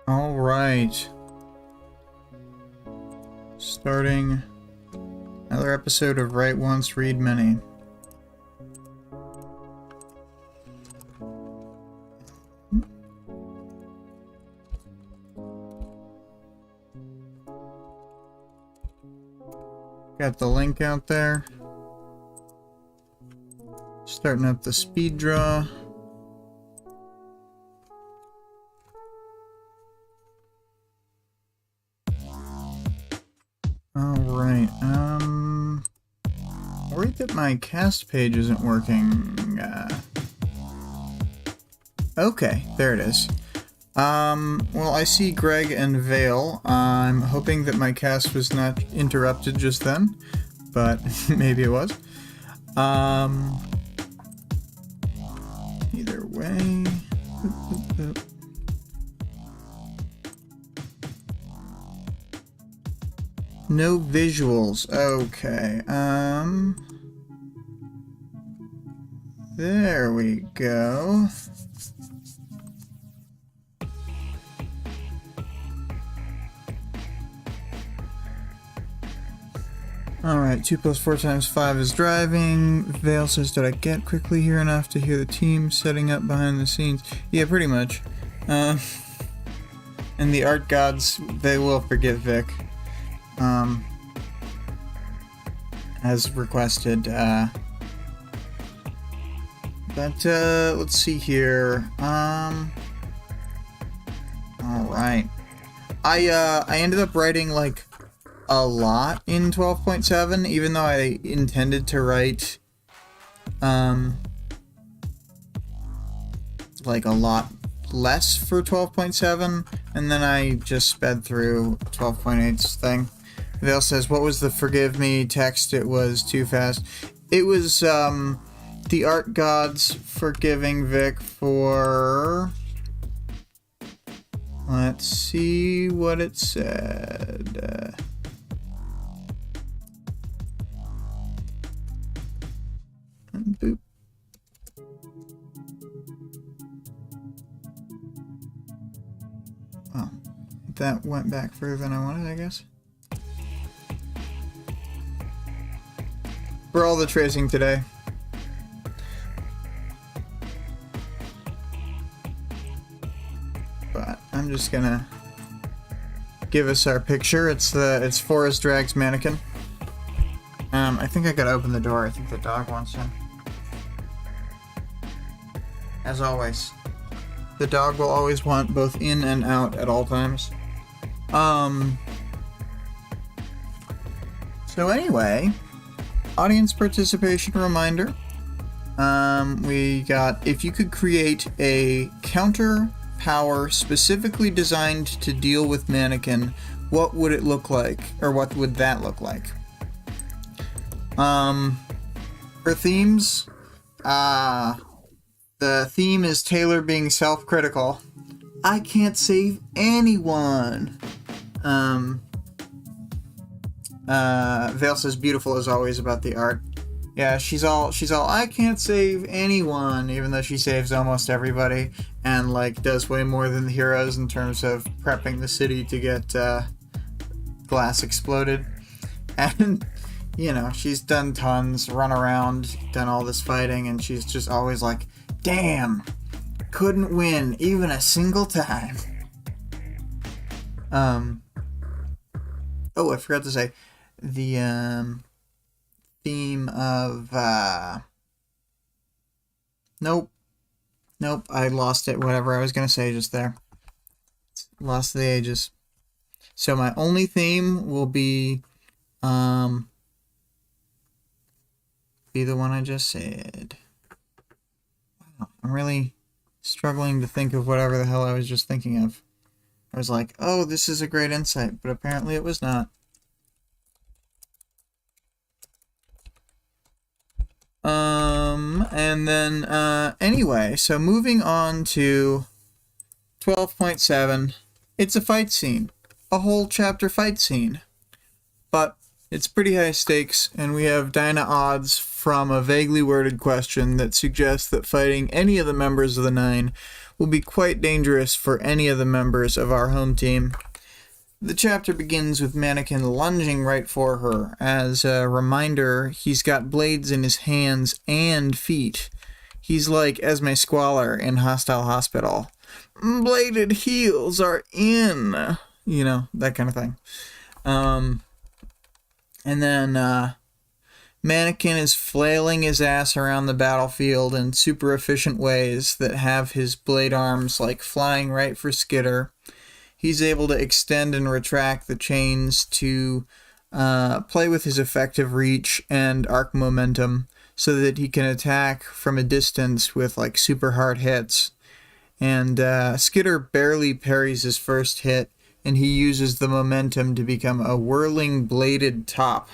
All right. Starting another episode of Write Once, Read Many. Got the link out there. Starting up the speed draw. Alright, worried that my cast page isn't working. Okay, there it is. Well, I see Greg and Vale. I'm hoping that my cast was not interrupted just then, but maybe it was. Either way. No visuals. Okay, there we go. Alright, 2 + 4 × 5 is driving. Vale says, did I get quickly here enough to hear the team setting up behind the scenes? Yeah, pretty much. And the art gods, they will forgive Vic. As requested. But, let's see here. Alright. I ended up writing, like, a lot in 12.7, even though I intended to write, like, a lot less for 12.7, and then I just sped through 12.8's thing. Vale says, what was the forgive me text? It was too fast. It was, the art gods forgiving Vic for... Let's see what it said. Boop. Oh, that went back further than I wanted, I guess. For all the tracing today. But I'm just gonna give us our picture. It's Forest Drag's mannequin. I think I gotta open the door. I think the dog wants in. As always, the dog will always want both in and out at all times. So anyway, audience participation reminder. We got, if you could create a counter power specifically designed to deal with mannequin, what would it look like? Or what would that look like? For themes, the theme is Taylor being self-critical. I can't save anyone. Vale says beautiful as always about the art. Yeah, she's all, I can't save anyone, even though she saves almost everybody, and, like, does way more than the heroes in terms of prepping the city to get, glass exploded. And, you know, she's done tons, run around, done all this fighting, and she's just always like, damn, couldn't win even a single time. Oh, I forgot to say, the, theme of, nope, I lost it, whatever I was gonna say just there. Lost the ages. So my only theme will be the one I just said. Wow, I'm really struggling to think of whatever the hell I was just thinking of. I was like, oh, this is a great insight, but apparently it was not. And then, anyway, so moving on to 12.7, it's a fight scene. A whole chapter fight scene. But it's pretty high stakes, and we have Dinah odds from a vaguely worded question that suggests that fighting any of the members of the Nine will be quite dangerous for any of the members of our home team. The chapter begins with Mannequin lunging right for her. As a reminder, he's got blades in his hands and feet. He's like Esme Squalor in Hostile Hospital. Bladed heels are in. You know, that kind of thing. And then Mannequin is flailing his ass around the battlefield in super efficient ways that have his blade arms like flying right for Skitter. He's able to extend and retract the chains to play with his effective reach and arc momentum so that he can attack from a distance with like super hard hits. And Skitter barely parries his first hit, and he uses the momentum to become a whirling bladed top.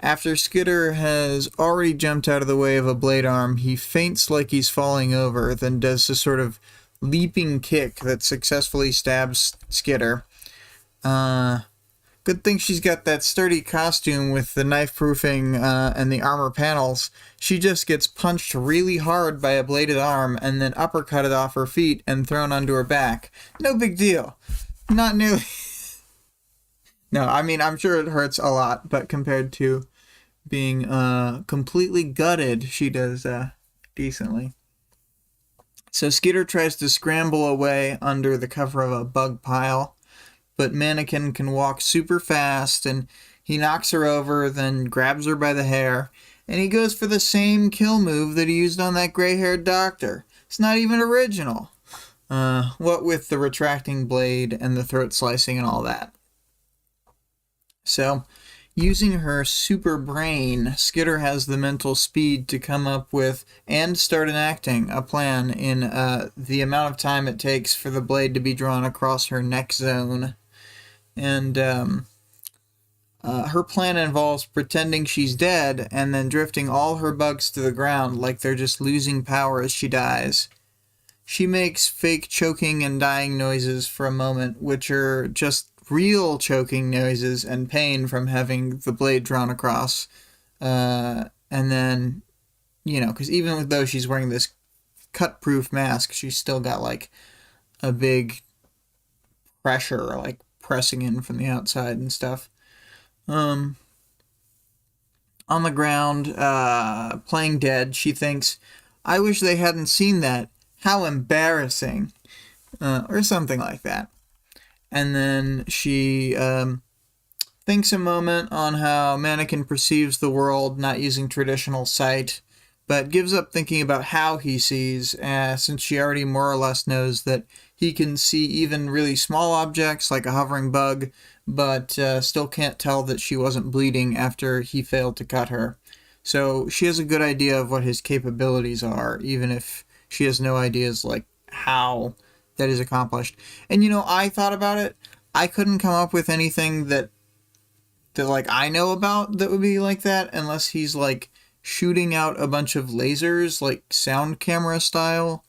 After Skitter has already jumped out of the way of a blade arm, he feints like he's falling over, then does a sort of leaping kick that successfully stabs Skitter. Good thing she's got that sturdy costume with the knife proofing and the armor panels. She just gets punched really hard by a bladed arm and then uppercutted off her feet and thrown onto her back. No big deal. Not nearly. No, I mean, I'm sure it hurts a lot, but compared to being completely gutted, she does decently. So Skitter tries to scramble away under the cover of a bug pile, but Mannequin can walk super fast, and he knocks her over, then grabs her by the hair, and he goes for the same kill move that he used on that gray-haired doctor. It's not even original. What with the retracting blade and the throat slicing and all that. So, using her super brain, Skitter has the mental speed to come up with and start enacting a plan in the amount of time it takes for the blade to be drawn across her neck zone. And her plan involves pretending she's dead and then drifting all her bugs to the ground like they're just losing power as she dies. She makes fake choking and dying noises for a moment, which are just real choking noises and pain from having the blade drawn across. And then, you know, because even though she's wearing this cut-proof mask, she's still got, like, a big pressure, like, pressing in from the outside and stuff. On the ground, playing dead, she thinks, I wish they hadn't seen that. How embarrassing. Or something like that. And then she thinks a moment on how Mannequin perceives the world not using traditional sight, but gives up thinking about how he sees, since she already more or less knows that he can see even really small objects like a hovering bug, but still can't tell that she wasn't bleeding after he failed to cut her. So she has a good idea of what his capabilities are, even if she has no ideas like how that is accomplished. And you know, I thought about it. I couldn't come up with anything that like I know about that would be like that unless he's like shooting out a bunch of lasers like sound camera style.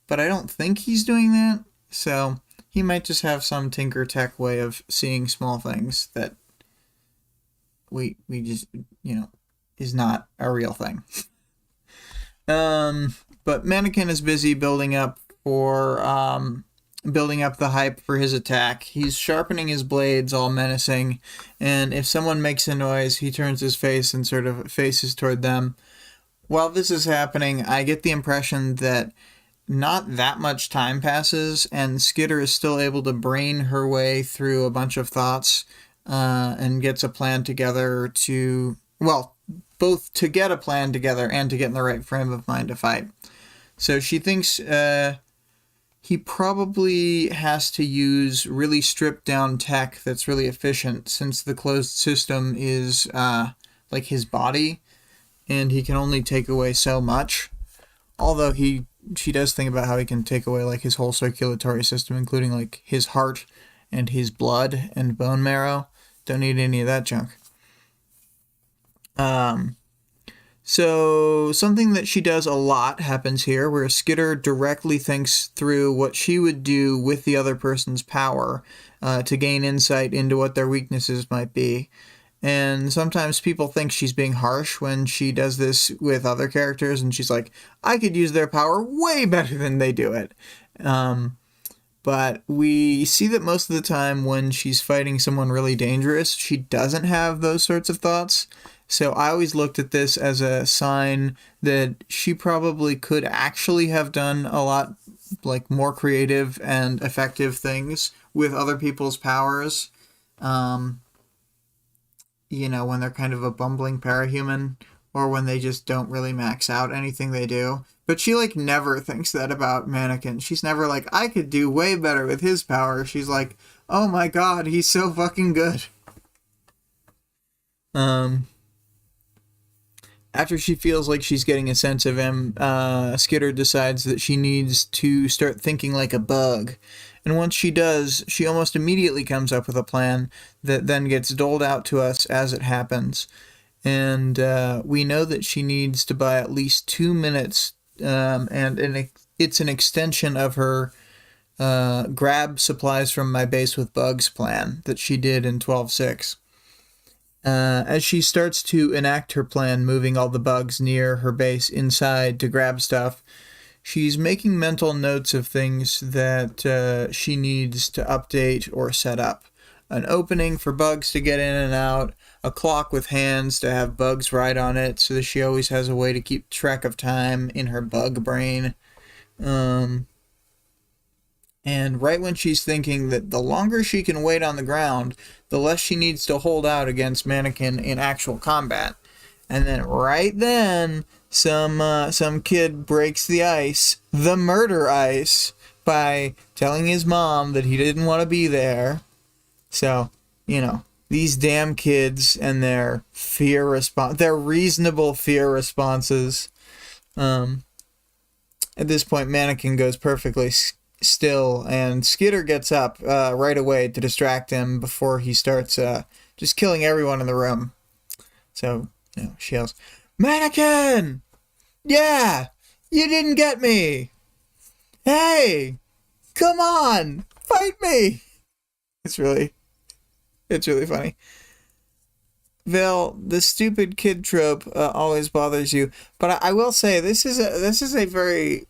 But I don't think he's doing that. So he might just have some Tinker Tech way of seeing small things that we just, you know, is not a real thing. But Mannequin is busy building up the hype for his attack. He's sharpening his blades, all menacing, and if someone makes a noise, he turns his face and sort of faces toward them. While this is happening, I get the impression that not that much time passes, and Skitter is still able to brain her way through a bunch of thoughts, and gets a plan together both to get a plan together and to get in the right frame of mind to fight. So she thinks he probably has to use really stripped down tech that's really efficient, since the closed system is like his body, and he can only take away so much. Although she does think about how he can take away like his whole circulatory system, including like his heart and his blood and bone marrow. Don't need any of that junk. So something that she does a lot happens here, where Skitter directly thinks through what she would do with the other person's power to gain insight into what their weaknesses might be. And sometimes people think she's being harsh when she does this with other characters, and she's like, I could use their power way better than they do it. But we see that most of the time when she's fighting someone really dangerous, she doesn't have those sorts of thoughts. So I always looked at this as a sign that she probably could actually have done a lot like more creative and effective things with other people's powers. You know, when they're kind of a bumbling parahuman, or when they just don't really max out anything they do. But she, like, never thinks that about Mannequin. She's never like, I could do way better with his power. She's like, oh my god, he's so fucking good. After she feels like she's getting a sense of him, Skitter decides that she needs to start thinking like a bug. And once she does, she almost immediately comes up with a plan that then gets doled out to us as it happens. And we know that she needs to buy at least 2 minutes, and it's an extension of her grab supplies from my base with bugs plan that she did in 12.6. As she starts to enact her plan, moving all the bugs near her base inside to grab stuff, she's making mental notes of things that she needs to update or set up. An opening for bugs to get in and out, a clock with hands to have bugs ride on it so that she always has a way to keep track of time in her bug brain. And right when she's thinking that the longer she can wait on the ground, the less she needs to hold out against Mannequin in actual combat. And then right then, some kid breaks the ice, the murder ice, by telling his mom that he didn't want to be there. So, you know, these damn kids and their their reasonable fear responses. At this point, Mannequin goes perfectly still, and Skitter gets up right away to distract him before he starts just killing everyone in the room. So, you know, she yells, Mannequin! Yeah! You didn't get me! Hey! Come on! Fight me! It's really funny. Val, the stupid kid trope always bothers you, but I will say this is a very,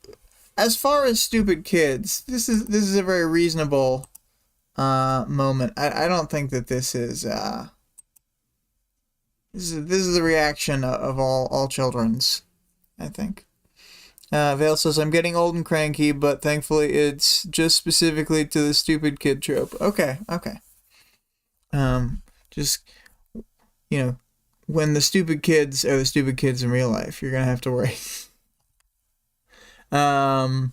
as far as stupid kids, this is a very reasonable moment. I don't think that this is the reaction of all children's, I think. Vale says, I'm getting old and cranky, but thankfully it's just specifically to the stupid kid trope. Okay. Just, you know, when the stupid kids are the stupid kids in real life, you're gonna have to worry. But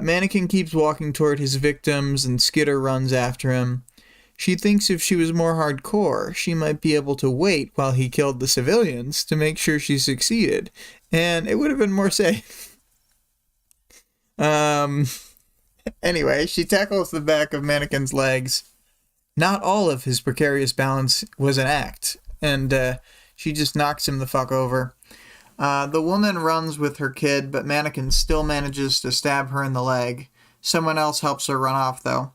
Mannequin keeps walking toward his victims, and Skitter runs after him. She thinks if she was more hardcore, she might be able to wait while he killed the civilians to make sure she succeeded, and it would have been more safe. Anyway, she tackles the back of Mannequin's legs. Not all of his precarious balance was an act, and she just knocks him the fuck over. The woman runs with her kid, but Mannequin still manages to stab her in the leg. Someone else helps her run off, though.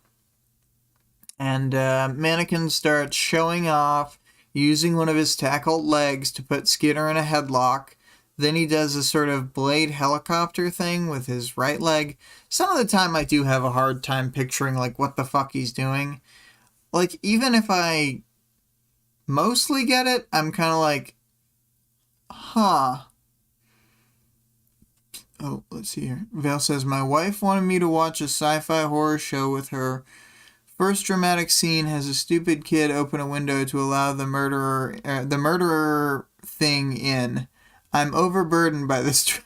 And Mannequin starts showing off, using one of his tackled legs to put Skitter in a headlock. Then he does a sort of blade helicopter thing with his right leg. Some of the time I do have a hard time picturing, like, what the fuck he's doing. Like, even if I mostly get it, I'm kind of like, huh. Oh, let's see here. Vale says, my wife wanted me to watch a sci-fi horror show with her. First dramatic scene has a stupid kid open a window to allow the murderer thing in. I'm overburdened by this.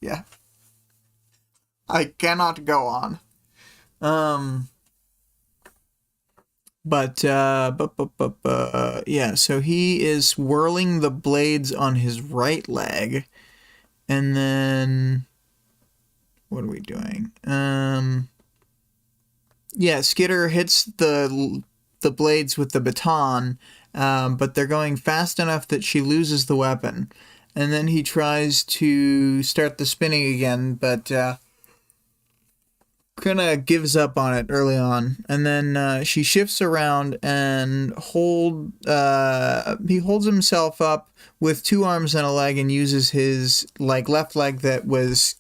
Yeah. I cannot go on. Yeah, so he is whirling the blades on his right leg, and then what are we doing? Yeah, Skitter hits the blades with the baton, but they're going fast enough that she loses the weapon, and then he tries to start the spinning again, but kind of gives up on it early on, and then she shifts around and he holds himself up with 2 arms and a leg and uses his like left leg that was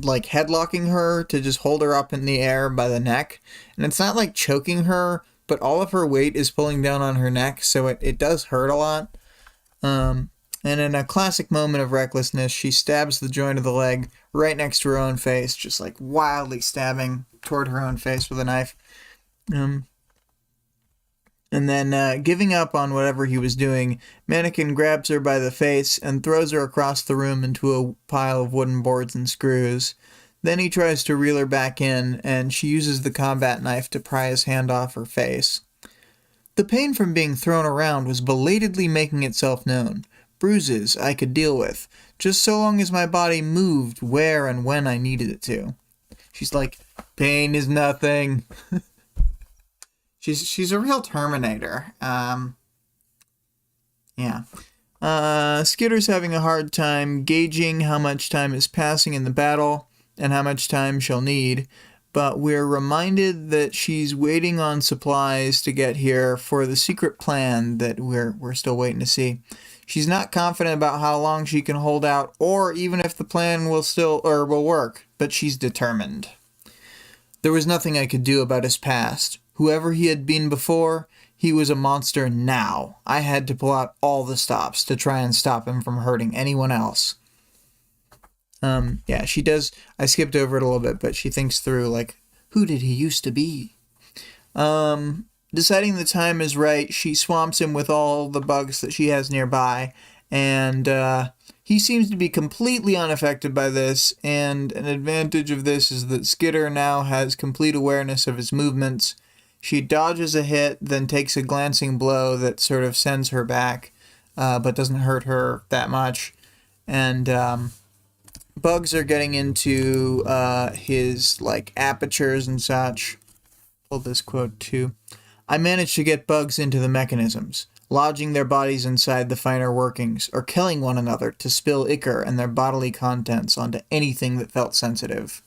like headlocking her to just hold her up in the air by the neck. And it's not like choking her, but all of her weight is pulling down on her neck, so it does hurt a lot. And in a classic moment of recklessness, she stabs the joint of the leg right next to her own face, just like wildly stabbing toward her own face with a knife. And then, giving up on whatever he was doing, Mannequin grabs her by the face and throws her across the room into a pile of wooden boards and screws. Then he tries to reel her back in, and she uses the combat knife to pry his hand off her face. The pain from being thrown around was belatedly making itself known. Bruises I could deal with, just so long as my body moved where and when I needed it to. She's like, pain is nothing. She's a real Terminator. Yeah. Skitter's having a hard time gauging how much time is passing in the battle and how much time she'll need, but we're reminded that she's waiting on supplies to get here for the secret plan that we're still waiting to see. She's not confident about how long she can hold out, or even if the plan will work, but she's determined. There was nothing I could do about his past. Whoever he had been before, he was a monster now. I had to pull out all the stops to try and stop him from hurting anyone else. Yeah, she does. I skipped over it a little bit, but she thinks through, like, who did he used to be? Deciding the time is right, she swamps him with all the bugs that she has nearby, and he seems to be completely unaffected by this, and an advantage of this is that Skitter now has complete awareness of his movements. She dodges a hit, then takes a glancing blow that sort of sends her back, but doesn't hurt her that much, and bugs are getting into his, like, apertures and such. Pull this quote too. I managed to get bugs into the mechanisms, lodging their bodies inside the finer workings, or killing one another to spill ichor and their bodily contents onto anything that felt sensitive.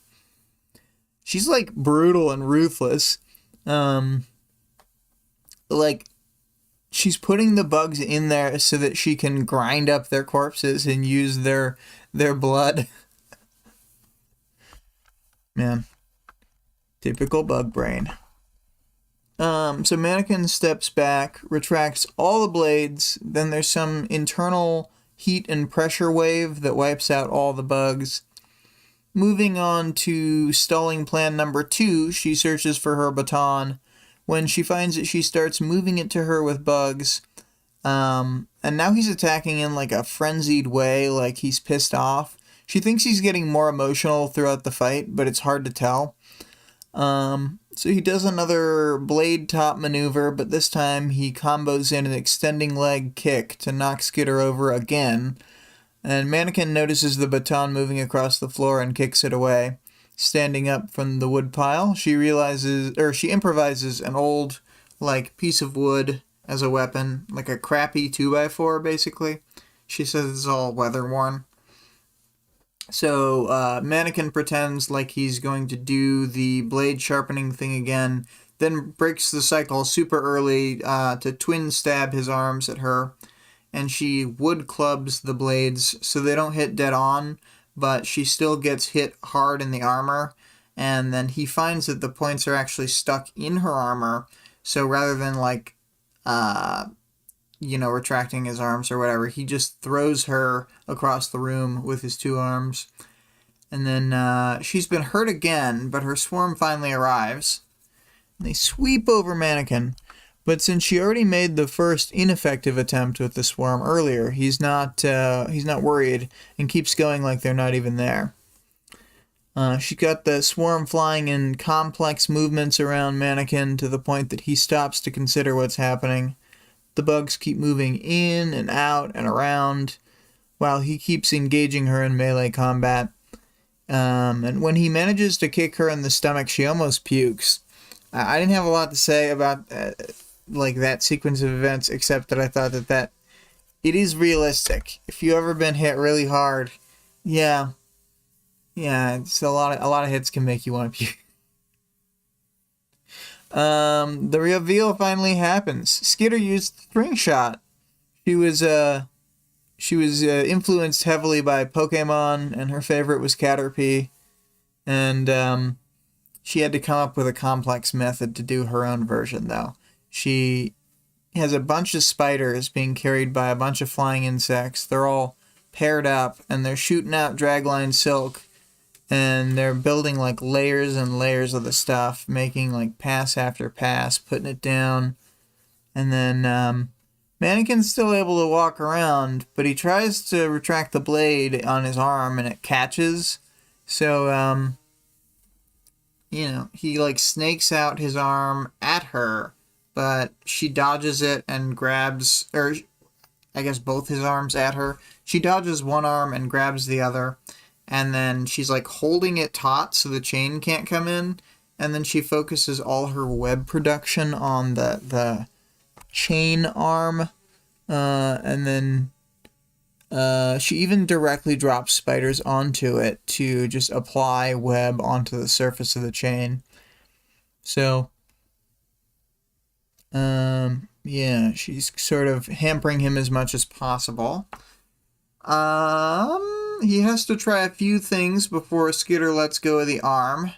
She's, like, brutal and ruthless. Like, she's putting the bugs in there so that she can grind up their corpses and use their blood. Man. Typical bug brain. So Mannequin steps back, retracts all the blades, then there's some internal heat and pressure wave that wipes out all the bugs. Moving on to stalling plan number 2, she searches for her baton. When she finds it, she starts moving it to her with bugs. And now he's attacking in like a frenzied way, like he's pissed off. She thinks he's getting more emotional throughout the fight, but it's hard to tell. So he does another blade top maneuver, but this time he combos in an extending leg kick to knock Skitter over again. And Mannequin notices the baton moving across the floor and kicks it away. Standing up from the wood pile, she improvises an old, like, piece of wood as a weapon, like a crappy 2x4, basically. She says it's all weather-worn. So, Mannequin pretends like he's going to do the blade sharpening thing again, then breaks the cycle super early to twin stab his arms at her, and she wood clubs the blades so they don't hit dead on, but she still gets hit hard in the armor, and then he finds that the points are actually stuck in her armor, so rather than, like, retracting his arms or whatever, he just throws her across the room with his 2 arms. And then she's been hurt again, but her swarm finally arrives. They sweep over Mannequin, but since she already made the first ineffective attempt with the swarm earlier, he's not worried and keeps going like they're not even there. She got the swarm flying in complex movements around Mannequin to the point that he stops to consider what's happening. The bugs keep moving in and out and around, while he keeps engaging her in melee combat. And when he manages to kick her in the stomach, she almost pukes. I didn't have a lot to say about that sequence of events, except that I thought that it is realistic. If you've ever been hit really hard, yeah, it's a lot of hits can make you want to puke. The reveal finally happens. Skitter used string shot. She was influenced heavily by Pokemon, and her favorite was Caterpie. And she had to come up with a complex method to do her own version, though. She has a bunch of spiders being carried by a bunch of flying insects. They're all paired up, and they're shooting out dragline silk, and they're building like layers and layers of the stuff, making like pass after pass, putting it down, and then Mannequin's still able to walk around, but he tries to retract the blade on his arm, and it catches. So he like snakes out his arm at her, but she dodges it and grabs, or I guess both his arms at her. She dodges one arm and grabs the other, and then she's like holding it taut so the chain can't come in, and then she focuses all her web production on the chain arm, and then she even directly drops spiders onto it to just apply web onto the surface of the chain. So, yeah, she's sort of hampering him as much as possible. He has to try a few things before Skitter lets go of the arm.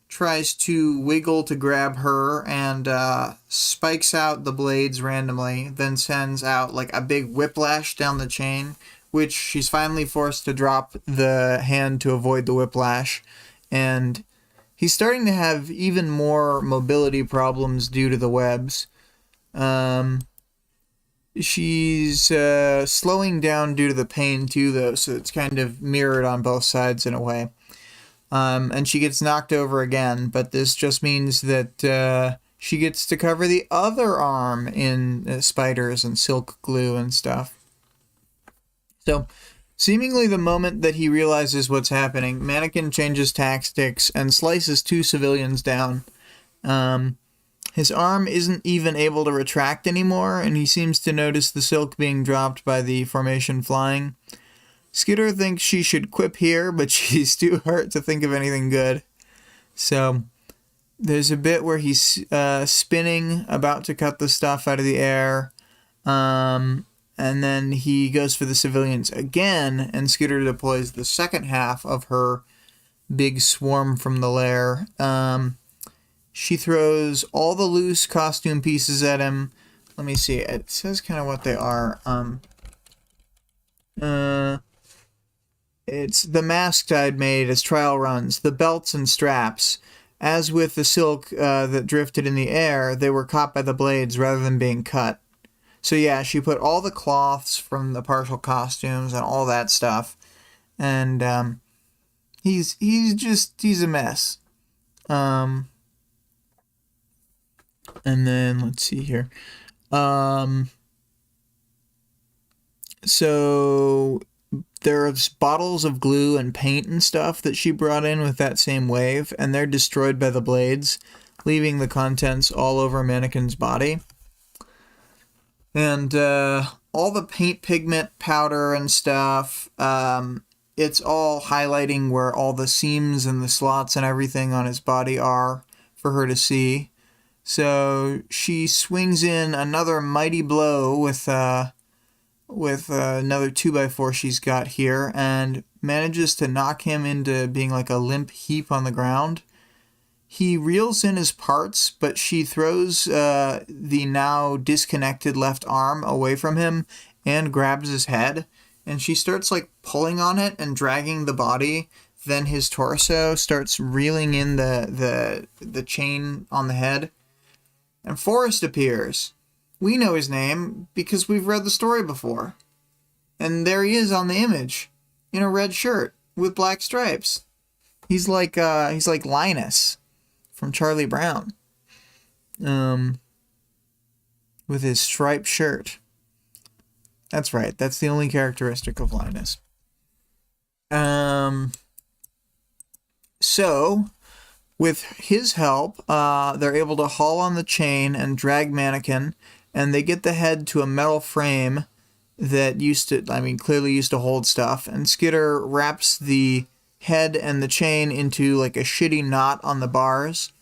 Tries to wiggle to grab her and spikes out the blades randomly, then sends out like a big whiplash down the chain, which she's finally forced to drop the hand to avoid the whiplash. And he's starting to have even more mobility problems due to the webs. She's slowing down due to the pain too, though, so it's kind of mirrored on both sides in a way. And she gets knocked over again, but this just means that she gets to cover the other arm in spiders and silk glue and stuff. So, seemingly the moment that he realizes what's happening, Mannequin changes tactics and slices two civilians down. His arm isn't even able to retract anymore, and he seems to notice the silk being dropped by the formation flying. Skitter thinks she should quip here, but she's too hurt to think of anything good. So, there's a bit where he's spinning, about to cut the stuff out of the air, and then he goes for the civilians again, and Skitter deploys the second half of her big swarm from the lair. She throws all the loose costume pieces at him. Let me see, it says kind of what they are. It's the masks I'd made as trial runs, the belts and straps. As with the silk that drifted in the air, they were caught by the blades rather than being cut. So yeah, she put all the cloths from the partial costumes and all that stuff. And he's a mess. And then, let's see here. So there's bottles of glue and paint and stuff that she brought in with that same wave, and they're destroyed by the blades, leaving the contents all over Mannequin's body. And all the paint pigment powder and stuff, it's all highlighting where all the seams and the slots and everything on his body are for her to see. So she swings in another mighty blow with another 2x4 she's got here, and manages to knock him into being like a limp heap on the ground. He reels in his parts, but she throws the now disconnected left arm away from him and grabs his head, and she starts like pulling on it and dragging the body. Then his torso starts reeling in the chain on the head. And Forrest appears. We know his name because we've read the story before. And there he is on the image, in a red shirt with black stripes. He's like Linus from Charlie Brown. With his striped shirt. That's right. That's the only characteristic of Linus. So, with his help, they're able to haul on the chain and drag Mannequin, and they get the head to a metal frame that clearly used to hold stuff, and Skitter wraps the head and the chain into like a shitty knot on the bars,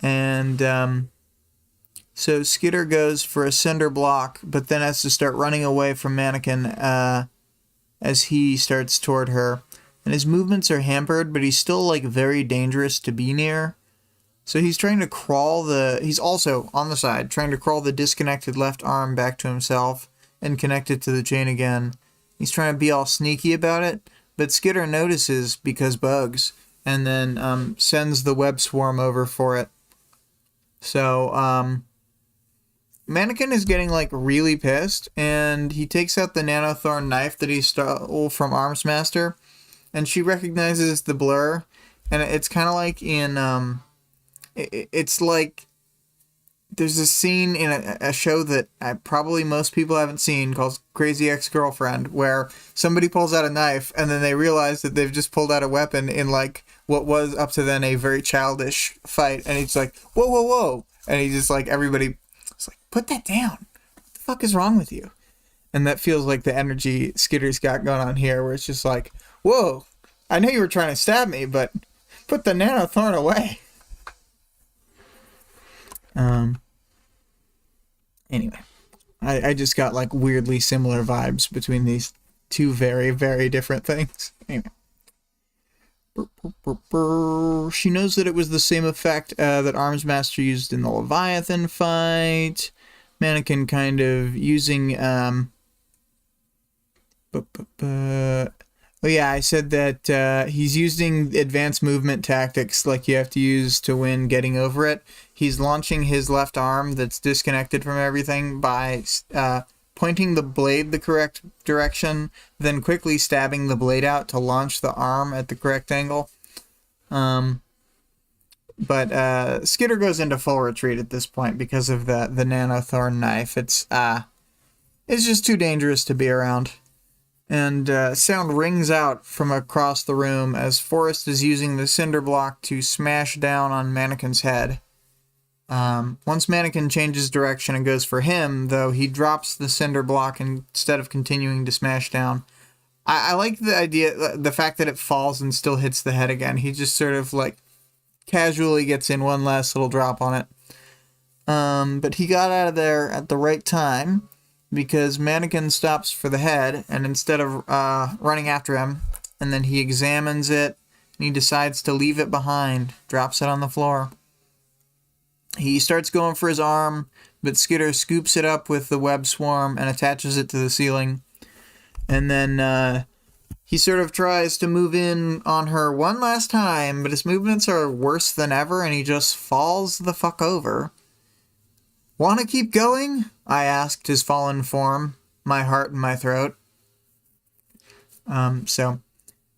and So Skitter goes for a cinder block, but then has to start running away from Mannequin as he starts toward her. And his movements are hampered, but he's still like very dangerous to be near. So he's trying to crawl he's also on the side, trying to crawl the disconnected left arm back to himself and connect it to the chain again. He's trying to be all sneaky about it, but Skitter notices because bugs, and then sends the web swarm over for it. So, Mannequin is getting like really pissed, and he takes out the Nanothorn knife that he stole from Armsmaster, and she recognizes the blur, and it's kind of like in it's like there's a scene in a show that probably most people haven't seen called Crazy Ex-Girlfriend, where somebody pulls out a knife and then they realize that they've just pulled out a weapon in like what was up to then a very childish fight, and he's like, whoa, whoa, whoa, and he just like, everybody is like, put that down. What the fuck is wrong with you? And that feels like the energy Skitter's got going on here, where it's just like, whoa, I know you were trying to stab me, but put the Nanothorn away. Anyway, I just got like weirdly similar vibes between these two very, very different things. Anyway. She knows that it was the same effect that Armsmaster used in the Leviathan fight. Mannequin kind of using oh yeah, I said that he's using advanced movement tactics like you have to use to win getting over it. He's launching his left arm that's disconnected from everything by pointing the blade the correct direction, then quickly stabbing the blade out to launch the arm at the correct angle. But Skitter goes into full retreat at this point because of the Nanothorn knife. It's just too dangerous to be around. And sound rings out from across the room as Forrest is using the cinder block to smash down on Mannequin's head. Once Mannequin changes direction and goes for him, though, he drops the cinder block instead of continuing to smash down. I like the idea, the fact that it falls and still hits the head again. He just sort of like casually gets in one last little drop on it. But he got out of there at the right time, because Mannequin stops for the head, and instead of running after him, and then he examines it, and he decides to leave it behind, drops it on the floor. He starts going for his arm, but Skitter scoops it up with the web swarm and attaches it to the ceiling. And then he sort of tries to move in on her one last time, but his movements are worse than ever, and he just falls the fuck over. "Want to keep going?" I asked his fallen form, my heart in my throat. So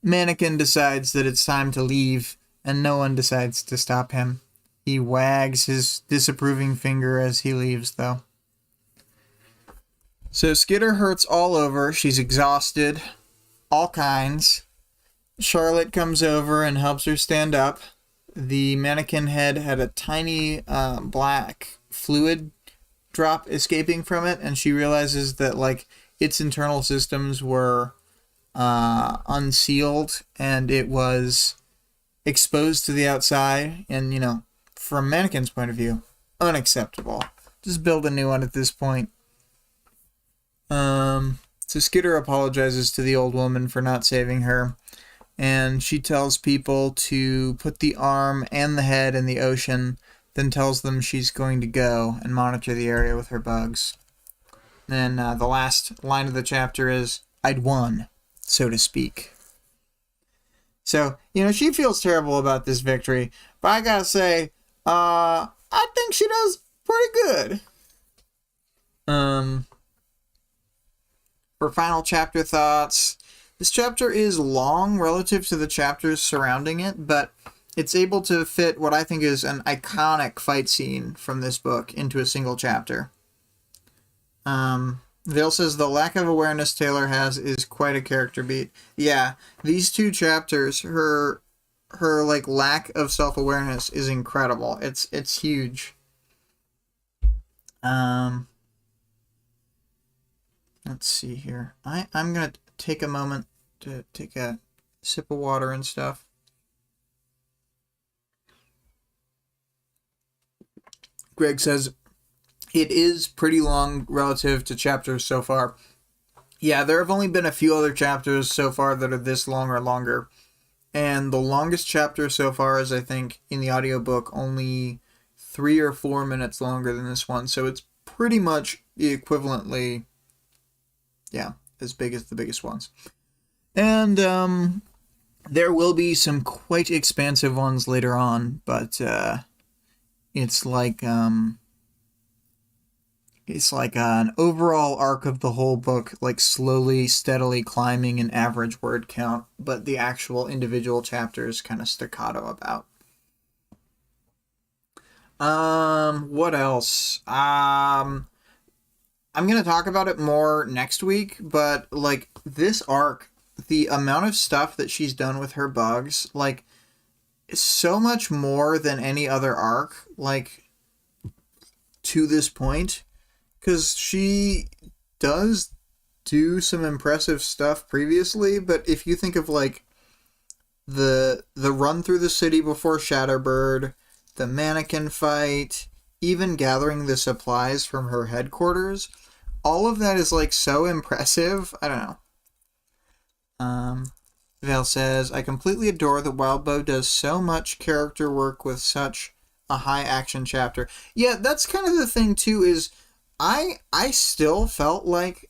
Mannequin decides that it's time to leave, and no one decides to stop him. He wags his disapproving finger as he leaves, though. So Skitter hurts all over. She's exhausted. All kinds. Charlotte comes over and helps her stand up. The mannequin head had a tiny black fluid drop escaping from it, and she realizes that like its internal systems were unsealed and it was exposed to the outside, and you know, from Mannequin's point of view, unacceptable. Just build a new one at this point. So Skitter apologizes to the old woman for not saving her, and she tells people to put the arm and the head in the ocean, then tells them she's going to go and monitor the area with her bugs. Then the last line of the chapter is, "I'd won, so to speak." So, you know, she feels terrible about this victory, but I gotta say, I think she does pretty good. For final chapter thoughts, this chapter is long relative to the chapters surrounding it, but it's able to fit what I think is an iconic fight scene from this book into a single chapter. Vale says the lack of awareness Taylor has is quite a character beat. Yeah, these two chapters, her like lack of self-awareness is incredible. It's huge. Let's see here. I'm gonna take a moment to take a sip of water and stuff. Greg says, It is pretty long relative to chapters so far. Yeah, there have only been a few other chapters so far that are this long or longer. And the longest chapter so far is, I think, in the audiobook, only 3 or 4 minutes longer than this one. So it's pretty much equivalently, yeah, as big as the biggest ones. And there will be some quite expansive ones later on, but it's like an overall arc of the whole book, like slowly, steadily climbing an average word count, but the actual individual chapters kind of staccato about. What else? I'm gonna talk about it more next week, but like this arc, the amount of stuff that she's done with her bugs, like, is so much more than any other arc, like, to this point. Because she does do some impressive stuff previously, but if you think of like the run through the city before Shatterbird, the mannequin fight, even gathering the supplies from her headquarters, all of that is like so impressive. I don't know. Vale says, I completely adore that Wildbow does so much character work with such a high action chapter. Yeah, that's kind of the thing too, is I still felt like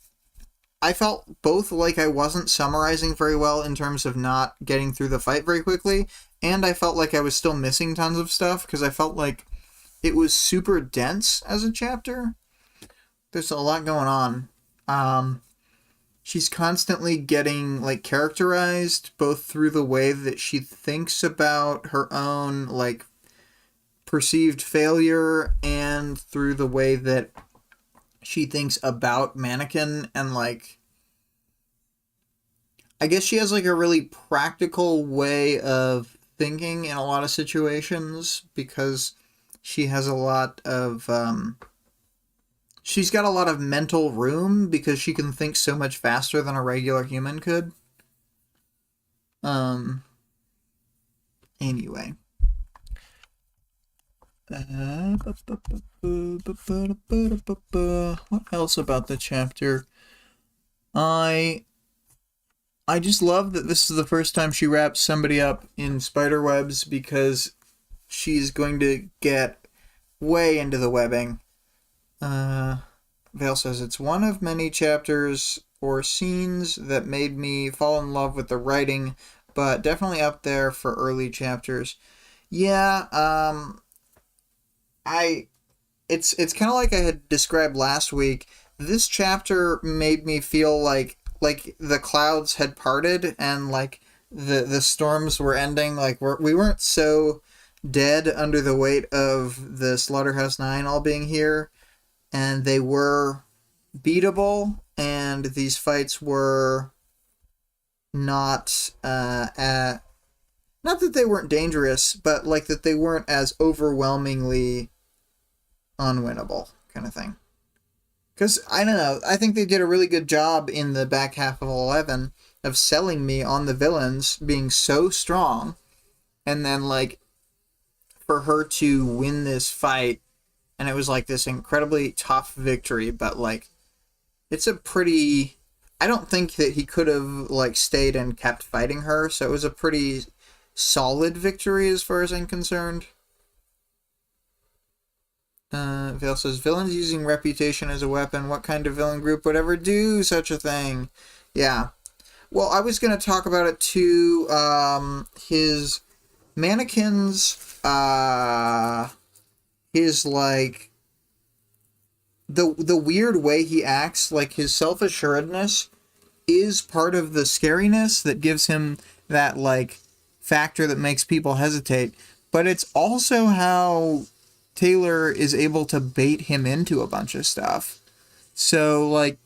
I felt both like I wasn't summarizing very well in terms of not getting through the fight very quickly, and I felt like I was still missing tons of stuff because I felt like it was super dense as a chapter. There's a lot going on. She's constantly getting like characterized both through the way that she thinks about her own like perceived failure and through the way that she thinks about Mannequin, and like I guess she has like a really practical way of thinking in a lot of situations because she has a lot of she's got a lot of mental room because she can think so much faster than a regular human could. Anyway. What else about the chapter? I just love that this is the first time she wraps somebody up in spider webs because she's going to get way into the webbing. Vale says, it's one of many chapters or scenes that made me fall in love with the writing, but definitely up there for early chapters. Yeah, it's kind of like I had described last week. This chapter made me feel like the clouds had parted and like the storms were ending. Like we weren't so dead under the weight of the Slaughterhouse 9 all being here, and they were beatable, and these fights were not not that they weren't dangerous, but like that they weren't as overwhelmingly unwinnable kind of thing. Because, I don't know, I think they did a really good job in the back half of 11 of selling me on the villains being so strong, and then, like, for her to win this fight, and it was, like, this incredibly tough victory, but, like, it's a pretty... I don't think that he could have, like, stayed and kept fighting her, so it was a pretty solid victory as far as I'm concerned. Vale says, villains using reputation as a weapon. What kind of villain group would ever do such a thing? Yeah. Well, I was going to talk about it too. His mannequins, his, like, the weird way he acts, like, his self-assuredness is part of the scariness that gives him that, like, factor that makes people hesitate. But it's also how Taylor is able to bait him into a bunch of stuff. So, like,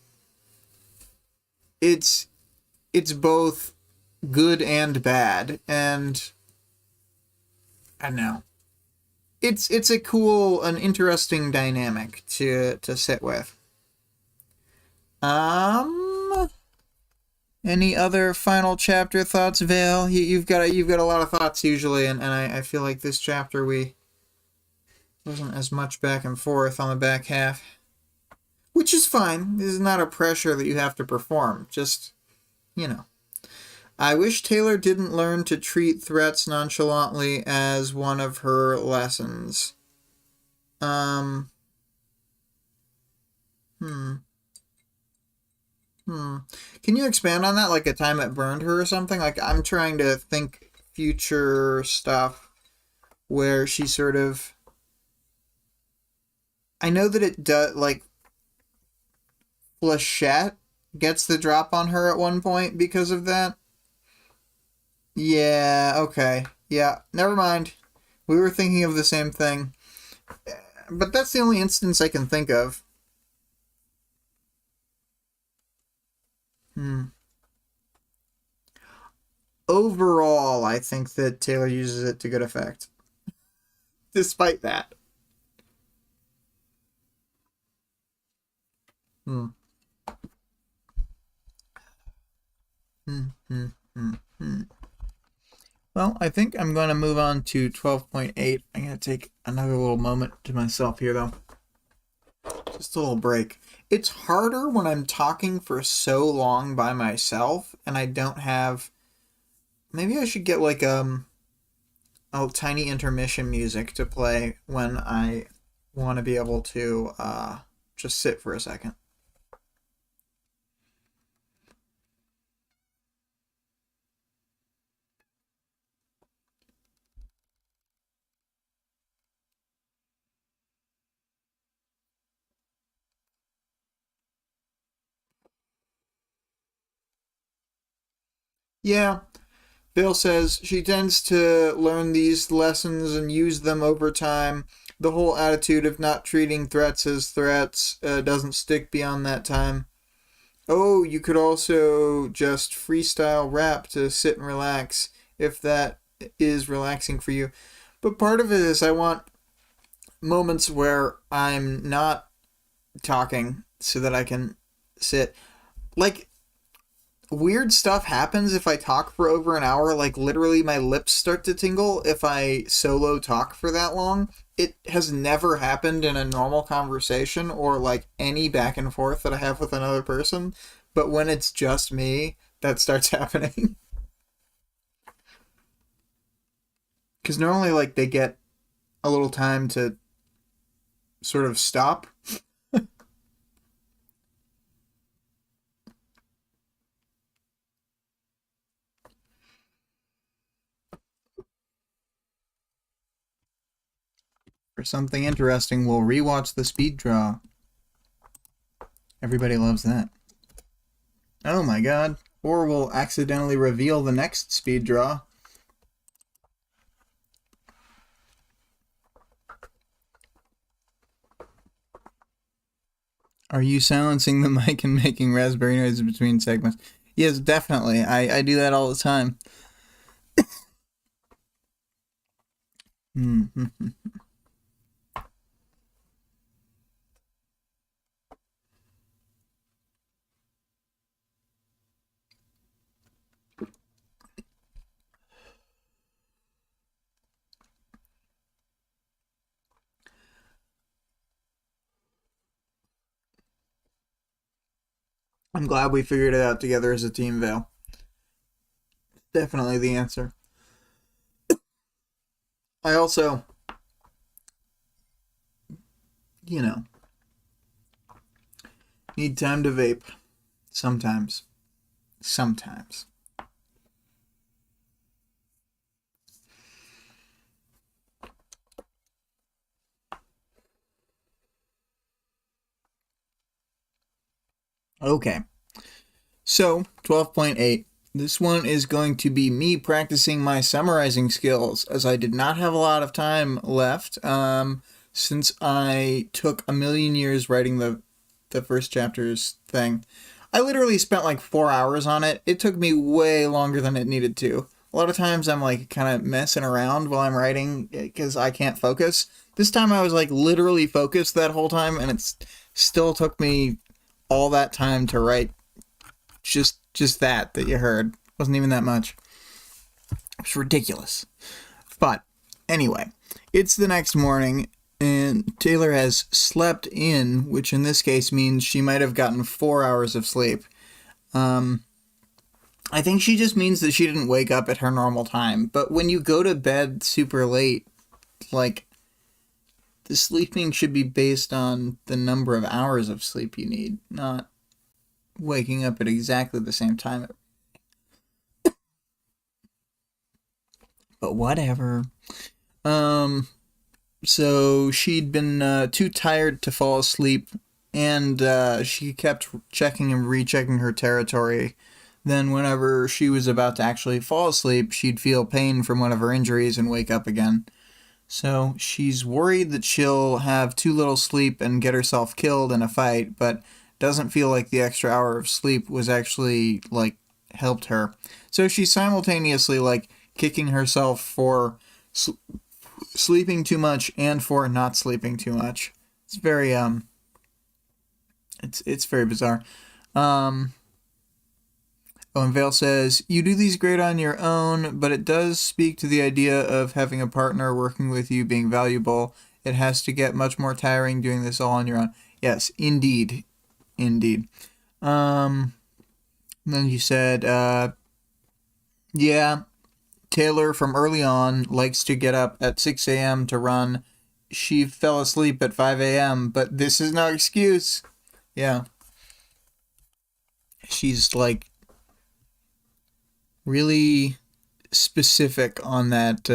it's both good and bad, and I don't know. It's a cool, an interesting dynamic to sit with. Any other final chapter thoughts, Vale? You've got a lot of thoughts usually, and I feel like this chapter we Wasn't as much back and forth on the back half. Which is fine. This is not a pressure that you have to perform. Just, you know. I wish Taylor didn't learn to treat threats nonchalantly as one of her lessons. Um. Hmm. Can you expand on that? Like a time it burned her or something? Like, I'm trying to think future stuff where she sort of. I know that it does, like, Flechette gets the drop on her at one point because of that. Yeah, okay. Yeah, never mind. We were thinking of the same thing. But that's the only instance I can think of. Hmm. Overall, I think that Taylor uses it to good effect. Despite that. Hmm. Hmm. Hmm. Hmm. Hmm. Well, I think I'm going to move on to 12.8. I'm going to take another little moment to myself here, though. Just a little break. It's harder when I'm talking for so long by myself and I don't have. Maybe I should get like a tiny intermission music to play when I want to be able to just sit for a second. Yeah, Bill says she tends to learn these lessons and use them over time. The whole attitude of not treating threats as threats doesn't stick beyond that time. Oh, you could also just freestyle rap to sit and relax if that is relaxing for you. But part of it is I want moments where I'm not talking so that I can sit. Like, weird stuff happens if I talk for over an hour. Like, literally, my lips start to tingle if I solo talk for that long. It has never happened in a normal conversation or like any back and forth that I have with another person. But when it's just me, that starts happening. Because normally, like, they get a little time to sort of stop. For something interesting, we'll rewatch the speed draw. Everybody loves that. Oh my god. Or we'll accidentally reveal the next speed draw. Are you silencing the mic and making raspberry noises between segments? Yes, definitely. I do that all the time. Mm-hmm. I'm glad we figured it out together as a team, Vale. Definitely the answer. I also, you know, need time to vape. Sometimes. Sometimes. Okay. So, 12.8. This one is going to be me practicing my summarizing skills, as I did not have a lot of time left, since I took a million years writing the first chapter's thing. I literally spent like 4 hours on it. It took me way longer than it needed to. A lot of times I'm like kind of messing around while I'm writing because I can't focus. This time I was like literally focused that whole time, and it still took me all that time to write just that you heard. Wasn't even that much. It's ridiculous. But anyway, it's the next morning And Taylor has slept in, which in this case means she might have gotten 4 hours of sleep. I think she just means that she didn't wake up at her normal time. But when you go to bed super late, like, the sleeping should be based on the number of hours of sleep you need, not waking up at exactly the same time. But whatever. So she'd been too tired to fall asleep, and she kept checking and rechecking her territory. Then whenever she was about to actually fall asleep, she'd feel pain from one of her injuries and wake up again. So she's worried that she'll have too little sleep and get herself killed in a fight, but doesn't feel like the extra hour of sleep was actually, like, helped her. So she's simultaneously, like, kicking herself for sleeping too much and for not sleeping too much. It's very, it's very bizarre. And Vale says, you do these great on your own, but it does speak to the idea of having a partner working with you being valuable. It has to get much more tiring doing this all on your own. Yes, indeed. Indeed. Then you said, yeah, Taylor from early on likes to get up at 6 a.m. to run. She fell asleep at 5 a.m., but this is no excuse. Yeah. She's, like, really specific on that,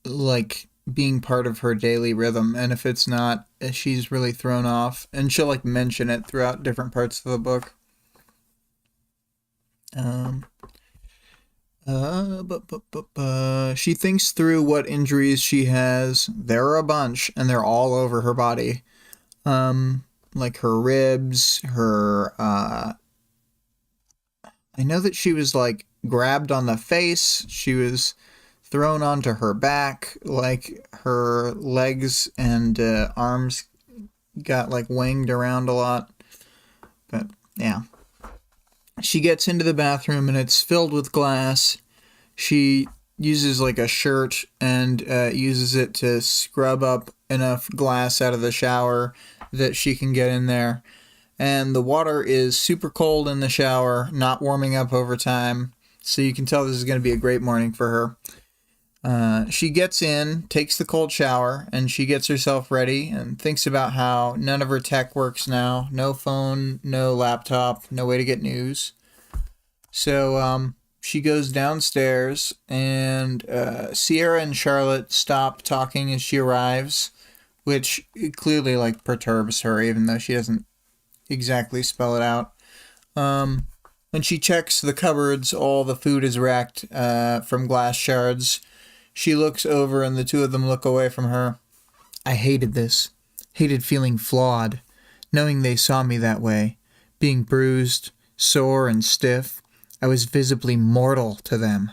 like, being part of her daily rhythm. And if it's not, she's really thrown off. And she'll, like, mention it throughout different parts of the book. She thinks through what injuries she has. There are a bunch, and they're all over her body. Like her ribs, her, I know that she was, like, grabbed on the face. She was thrown onto her back. Like, her legs and arms got, like, winged around a lot. But, yeah. She gets into the bathroom, and it's filled with glass. She uses, like, a shirt and uses it to scrub up enough glass out of the shower that she can get in there. And the water is super cold in the shower, not warming up over time. So you can tell this is going to be a great morning for her. She gets in, takes the cold shower, and she gets herself ready and thinks about how none of her tech works now. No phone, no laptop, no way to get news. So she goes downstairs, and Sierra and Charlotte stop talking as she arrives, which clearly, like, perturbs her, even though she doesn't exactly spell it out. When she checks the cupboards, all the food is wrecked from glass shards. She looks over and the two of them look away from her. I hated this. Hated feeling flawed. Knowing they saw me that way. Being bruised, sore, and stiff. I was visibly mortal to them.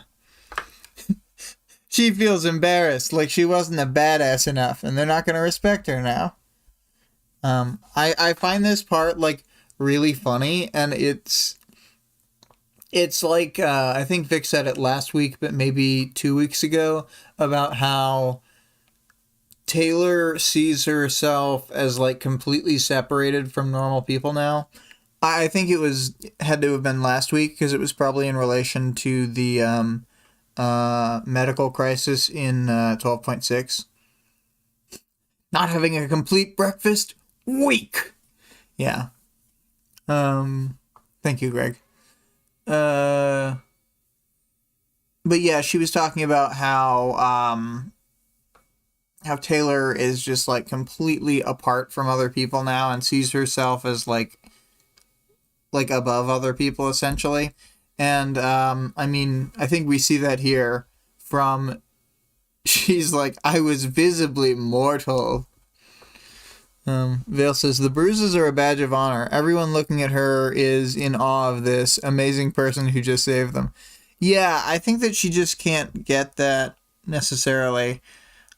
She feels embarrassed, like she wasn't a badass enough, and they're not going to respect her now. I find this part, like, really funny, and it's like, I think Vic said it last week, but maybe 2 weeks ago, about how Taylor sees herself as, like, completely separated from normal people now. I think had to have been last week, because it was probably in relation to the medical crisis in 12.6. Not having a complete breakfast? Weak! Yeah. Thank you, Greg. But yeah, she was talking about how Taylor is just, like, completely apart from other people now and sees herself as, like above other people, essentially. And, I mean, I think we see that here from, she's like, I was visibly mortal. Vale says, the bruises are a badge of honor. Everyone looking at her is in awe of this amazing person who just saved them. Yeah, I think that she just can't get that necessarily,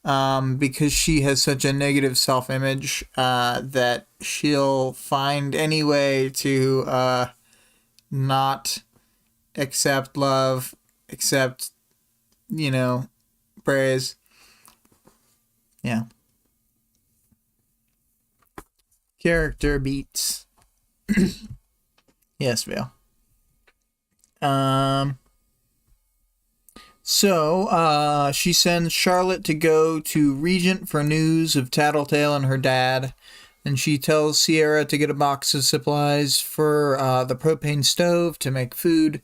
because she has such a negative self-image, that she'll find any way to, not accept love, accept, praise. Yeah. Character beats. Yes, Vale. So, she sends Charlotte to go to Regent for news of Tattletale and her dad. And she tells Sierra to get a box of supplies for the propane stove to make food,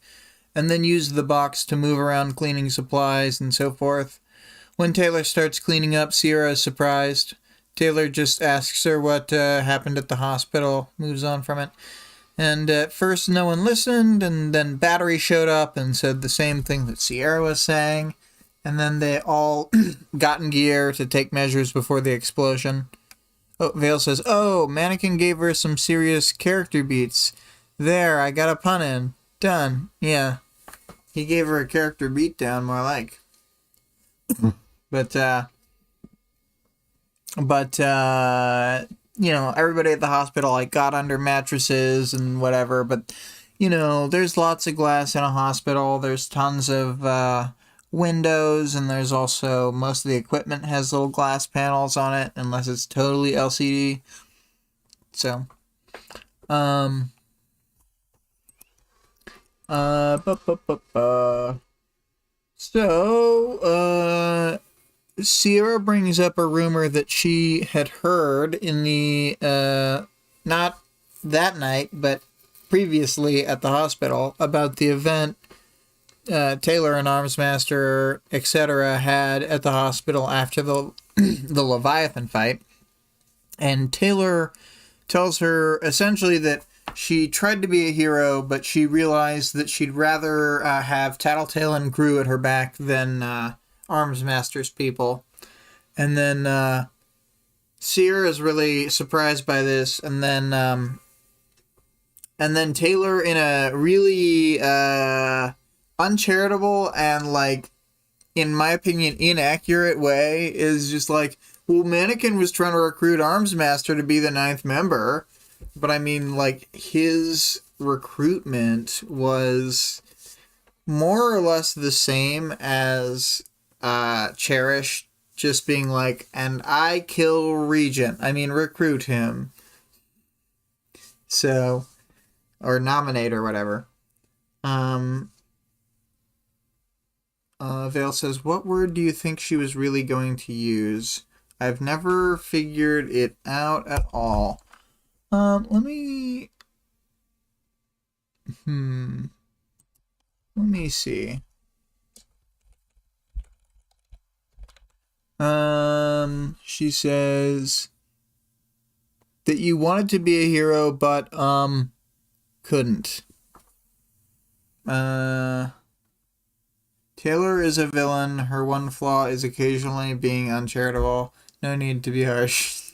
and then use the box to move around cleaning supplies and so forth. When Taylor starts cleaning up, Sierra is surprised. Taylor just asks her what happened at the hospital, moves on from it. And at first no one listened, and then Battery showed up and said the same thing that Sierra was saying. And then they all got in gear to take measures before the explosion. Oh, Vale says, "Oh, Mannequin gave her some serious character beats. There, I got a pun in. Done." Yeah. He gave her a character beat down, more like. But you know, everybody at the hospital like got under mattresses and whatever, but you know, there's lots of glass in a hospital. There's tons of windows, and there's also most of the equipment has little glass panels on it, unless it's totally LCD. So, Sierra brings up a rumor that she had heard in the, not that night, but previously at the hospital, about the event Taylor and Armsmaster, etc., had at the hospital after the the Leviathan fight. And Taylor tells her essentially that she tried to be a hero, but she realized that she'd rather have Tattletale and Gru at her back than Armsmaster's people. And then Sierra is really surprised by this, and then Taylor, in a really uncharitable and, like, in my opinion, inaccurate way, is just like, well, Mannequin was trying to recruit Armsmaster to be the 9th member, but I mean, like, his recruitment was more or less the same as Cherish just being like, and I kill Regent. I mean, recruit him. So, or nominate or whatever. Vale says, "What word do you think she was really going to use? I've never figured it out at all." Let me see. She says that you wanted to be a hero, but, couldn't. Taylor is a villain. Her one flaw is occasionally being uncharitable. No need to be harsh.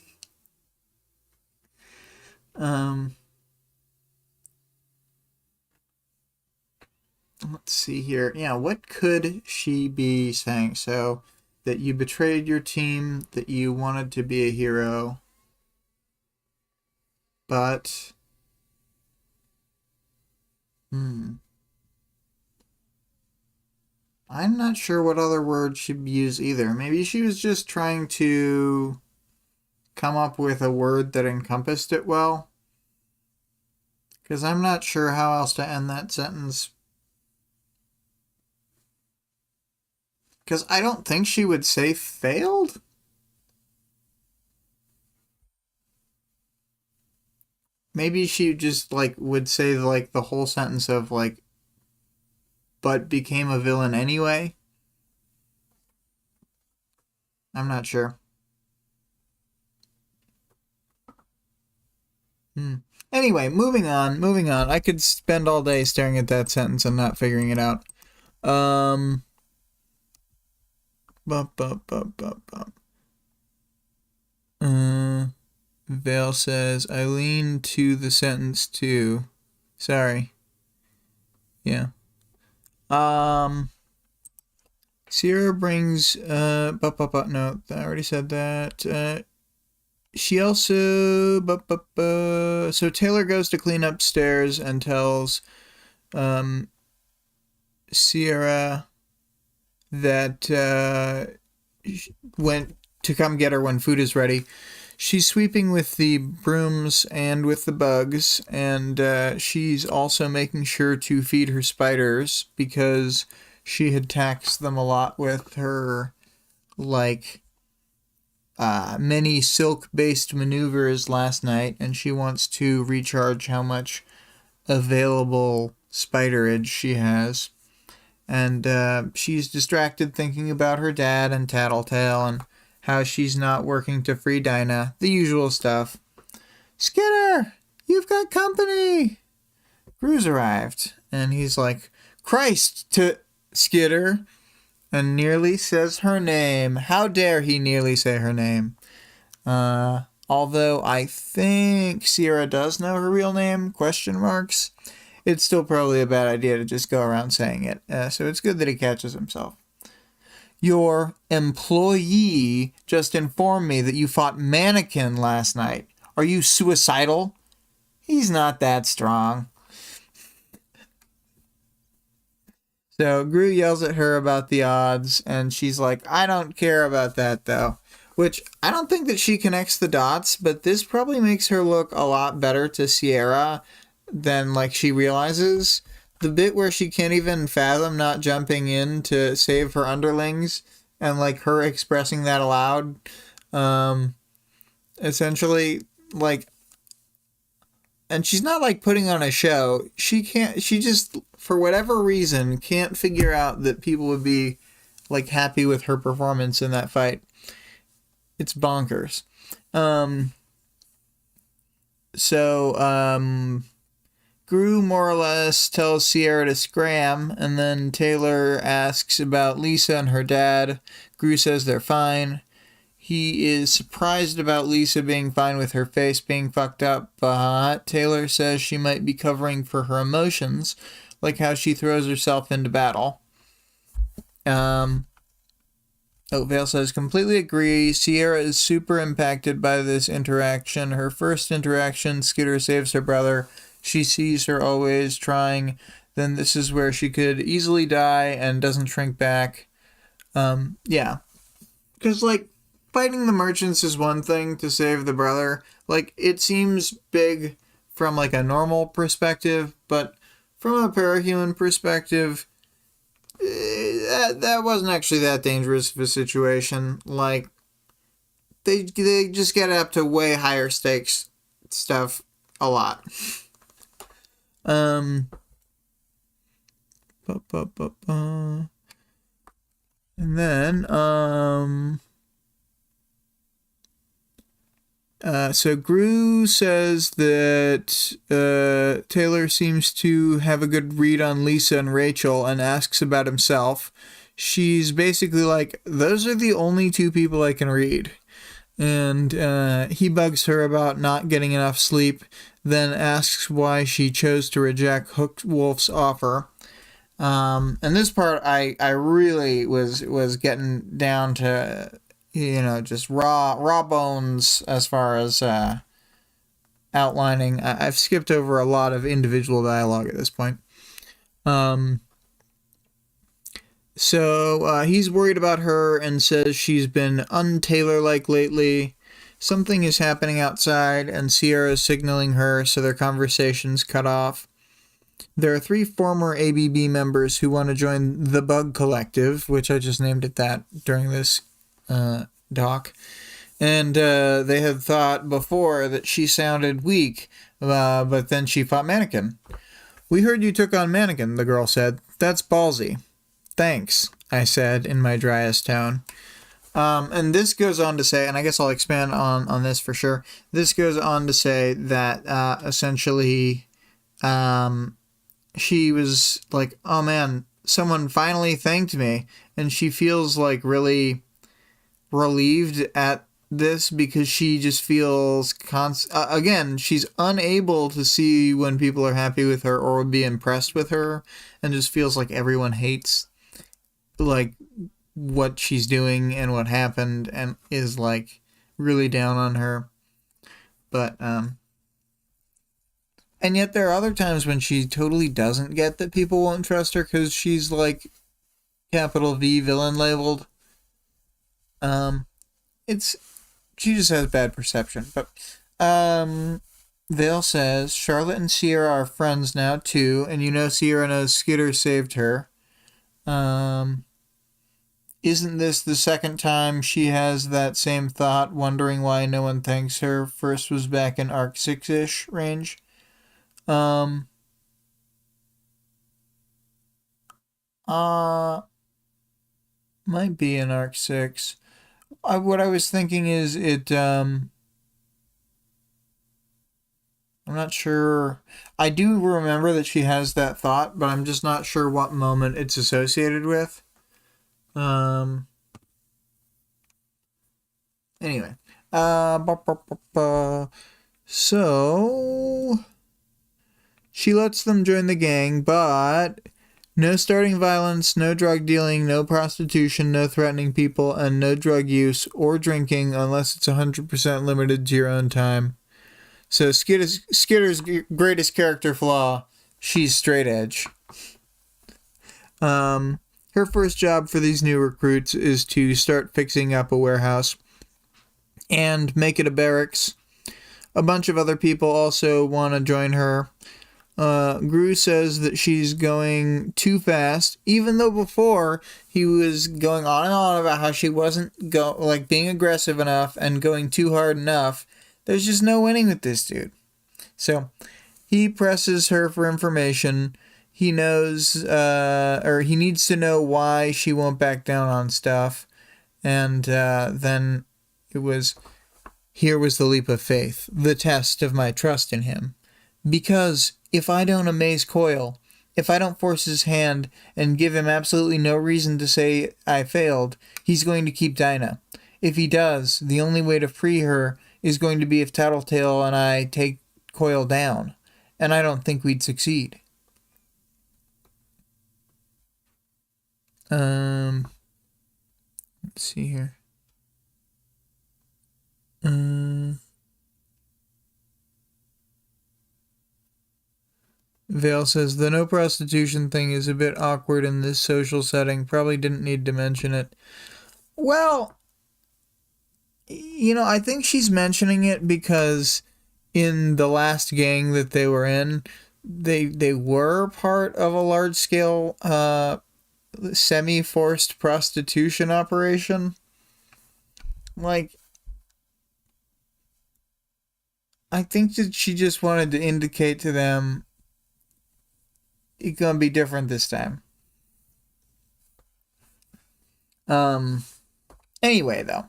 Let's see here. Yeah, what could she be saying? So, that you betrayed your team, that you wanted to be a hero, but... I'm not sure what other word she'd use either. Maybe she was just trying to come up with a word that encompassed it well. Because I'm not sure how else to end that sentence. Because I don't think she would say failed. Maybe she just, like, would say, like, the whole sentence of, like, but became a villain anyway. I'm not sure. Anyway, moving on. I could spend all day staring at that sentence and not figuring it out. Vale says, I lean to the sentence too. Sorry. Yeah. Sierra brings, no, I already said that. She also, so Taylor goes to clean upstairs and tells, Sierra that, to come get her when food is ready. She's sweeping with the brooms and with the bugs, and she's also making sure to feed her spiders because she had taxed them a lot with her, like, many silk-based maneuvers last night, and she wants to recharge how much available spiderage she has. And she's distracted thinking about her dad and Tattletale and how she's not working to free Dinah. The usual stuff. Skidder, you've got company. Gru's arrived, and he's like, Christ, to Skidder, and nearly says her name. How dare he nearly say her name? Although I think Sierra does know her real name, question marks. It's still probably a bad idea to just go around saying it. So it's good that he catches himself. Your employee just informed me that you fought Mannequin last night. Are you suicidal? He's not that strong. So Gru yells at her about the odds, and she's like, I don't care about that, though. Which, I don't think that she connects the dots, but this probably makes her look a lot better to Sierra than, like, she realizes. The bit where she can't even fathom not jumping in to save her underlings, and, like, her expressing that aloud, essentially, like, and she's not, like, putting on a show. She just, for whatever reason, can't figure out that people would be, like, happy with her performance in that fight. It's bonkers. Gru more or less tells Sierra to scram, and then Taylor asks about Lisa and her dad. Gru says they're fine. He is surprised about Lisa being fine with her face being fucked up, but Taylor says she might be covering for her emotions, like how she throws herself into battle. Vale says, completely agree. Sierra is super impacted by this interaction. Her first interaction, Skidder saves her brother. She sees her always trying. Then this is where she could easily die and doesn't shrink back. Yeah. Because, like, fighting the merchants is one thing to save the brother. Like, it seems big from, like, a normal perspective, but from a parahuman perspective, that wasn't actually that dangerous of a situation. Like, they just get up to way higher stakes stuff a lot. And then, so Gru says that Taylor seems to have a good read on Lisa and Rachel and asks about himself. She's basically like, those are the only two people I can read. And he bugs her about not getting enough sleep, then asks why she chose to reject Hooked Wolf's offer. And this part I really was getting down to, just raw bones as far as outlining. I've skipped over a lot of individual dialogue at this point. So he's worried about her and says she's been un-Taylor-like lately. Something is happening outside, and Sierra is signaling her, so their conversation's cut off. There are 3 former ABB members who want to join the Bug Collective, which I just named it that during this doc. And they had thought before that she sounded weak, but then she fought Mannequin. We heard you took on Mannequin, the girl said. That's ballsy. Thanks, I said in my driest tone. And this goes on to say, and I guess I'll expand on this for sure. This goes on to say that essentially she was like, oh man, someone finally thanked me. And she feels like really relieved at this because she just feels again, she's unable to see when people are happy with her or would be impressed with her, and just feels like everyone hates like what she's doing and what happened, and is like really down on her. But and yet there are other times when she totally doesn't get that people won't trust her because she's like capital V villain labeled. she just has bad perception. But Vale says Charlotte and Sierra are friends now too, and you know Sierra knows Skitter saved her. Isn't this the second time she has that same thought, wondering why no one thanks her? First was back in Arc 6-ish range. Might be in Arc 6. What I was thinking is I'm not sure. I do remember that she has that thought, but I'm just not sure what moment it's associated with. Anyway. So she lets them join the gang, but no starting violence, no drug dealing, no prostitution, no threatening people, and no drug use or drinking unless it's 100% limited to your own time. So Skitter's greatest character flaw, she's straight edge. Her first job for these new recruits is to start fixing up a warehouse and make it a barracks. A bunch of other people also want to join her. Gru says that she's going too fast, even though before he was going on and on about how she wasn't being aggressive enough and going too hard enough. There's just no winning with this dude. So he presses her for information. He knows, he needs to know why she won't back down on stuff. And then here was the leap of faith, the test of my trust in him. Because if I don't amaze Coil, if I don't force his hand and give him absolutely no reason to say I failed, he's going to keep Dinah. If he does, the only way to free her is going to be if Tattletale and I take Coil down. And I don't think we'd succeed. Let's see here. Vale says the no prostitution thing is a bit awkward in this social setting. Probably didn't need to mention it. Well, I think she's mentioning it because in the last gang that they were in, they were part of a large-scale semi-forced prostitution operation. I think that she just wanted to indicate to them it's gonna be different this time. Anyway, though.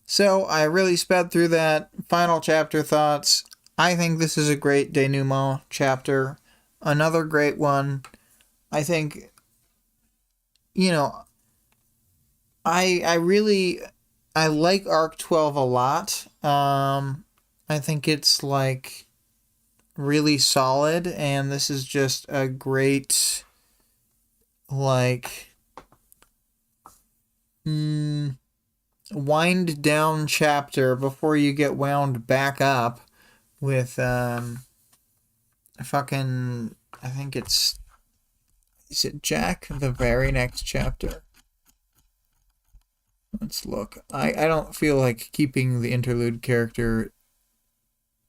So I really sped through that. Final chapter thoughts. I think this is a great denouement chapter. Another great one. I think, I like Arc 12 a lot. I think it's really solid, and this is just a great wind down chapter before you get wound back up with I think is it Jack, the very next chapter? Let's look. I don't feel like keeping the interlude character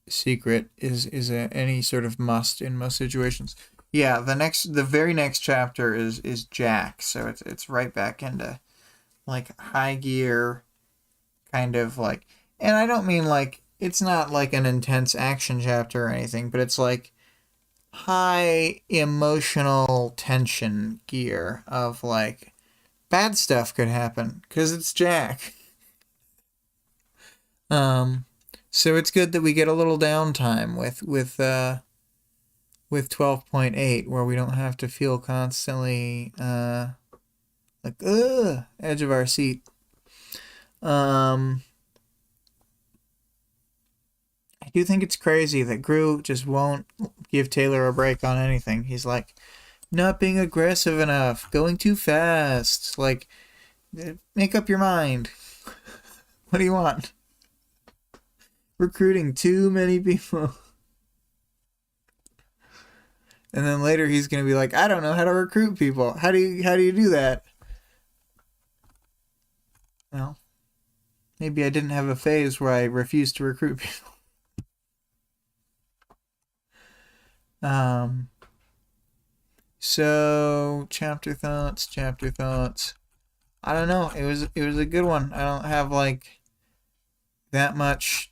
secret is any sort of must in most situations. Yeah, the very next chapter is Jack, so it's right back into high gear, kind of and I don't mean it's not an intense action chapter or anything, but it's high emotional tension gear of bad stuff could happen because it's Jack. So it's good that we get a little downtime with 12.8 where we don't have to feel constantly edge of our seat. I do think it's crazy that Gru just won't give Taylor a break on anything. He's not being aggressive enough, going too fast. Make up your mind. What do you want? Recruiting too many people. And then later he's gonna be I don't know how to recruit people. How do you do that? Well, maybe I didn't have a phase where I refused to recruit people. So chapter thoughts. I don't know. It was a good one. I don't have like that much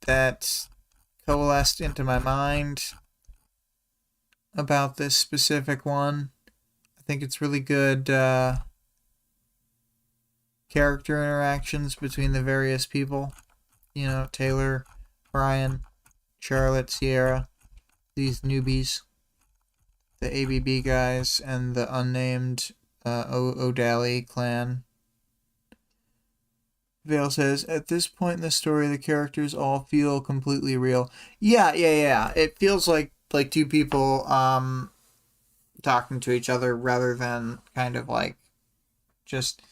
that coalesced into my mind about this specific one. I think it's really good character interactions between the various people. You know, Taylor, Brian, Charlotte, Sierra, these newbies, the ABB guys, and the unnamed O'Daly clan. Vale says, at this point in the story, the characters all feel completely real. Yeah. It feels like two people talking to each other rather than kind of like just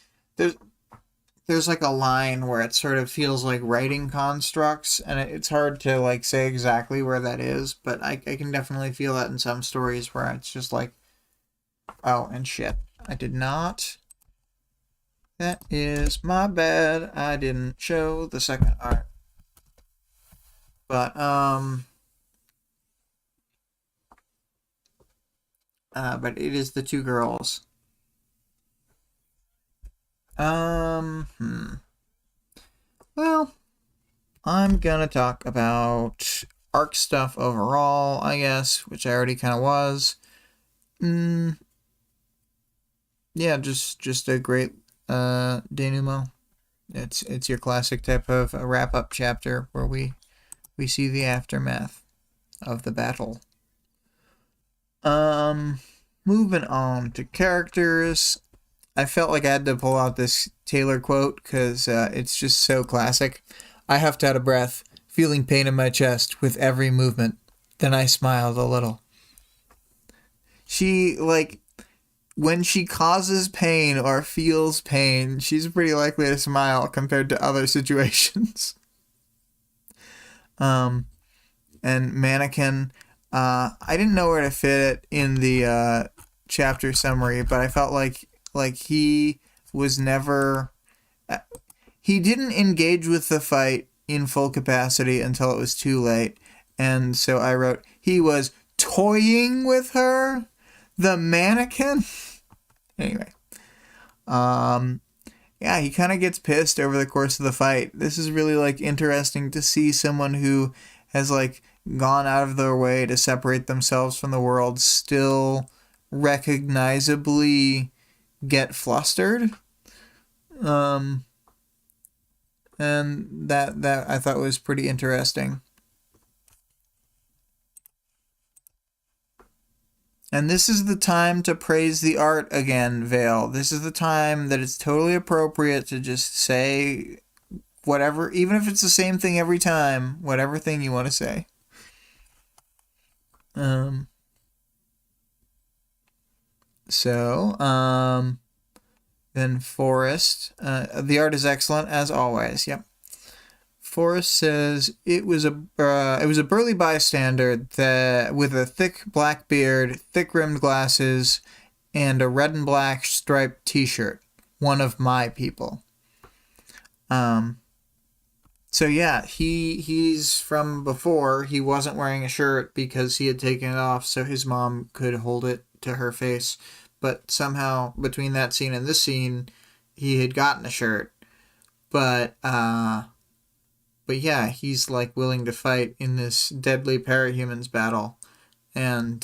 there's like a line where it sort of feels like writing constructs, and it's hard to like say exactly where that is, but I can definitely feel that in some stories where it's just like, oh, and shit, I did not. That is my bad. I didn't show the second art. But it is the two girls. Well, I'm gonna talk about arc stuff overall, I guess, which I already kind of was. Yeah, just a great denouement. It's your classic type of a wrap up chapter where we see the aftermath of the battle. Moving on to characters. I felt like I had to pull out this Taylor quote because it's just so classic. I huffed out of breath, feeling pain in my chest with every movement. Then I smiled a little. She, like, when she causes pain or feels pain, she's pretty likely to smile compared to other situations. And Mannequin, I didn't know where to fit it in the chapter summary, but I felt like he was never, he didn't engage with the fight in full capacity until it was too late, and so I wrote he was toying with her, the mannequin. Anyway, yeah, he kind of gets pissed over the course of the fight. This is really like interesting to see someone who has like gone out of their way to separate themselves from the world still recognizably get flustered. And that I thought was pretty interesting. And this is the time to praise the art again, Vale. This is the time that it's totally appropriate to just say whatever, even if it's the same thing every time, whatever thing you want to say. Then Forrest, the art is excellent as always. Yep. Forrest says it was a burly bystander that with a thick black beard, thick rimmed glasses, and a red and black striped T-shirt. One of my people. So yeah, he's from before. He wasn't wearing a shirt because he had taken it off so his mom could hold it to her face. But somehow between that scene and this scene, he had gotten a shirt. But yeah, he's like willing to fight in this deadly parahumans battle, and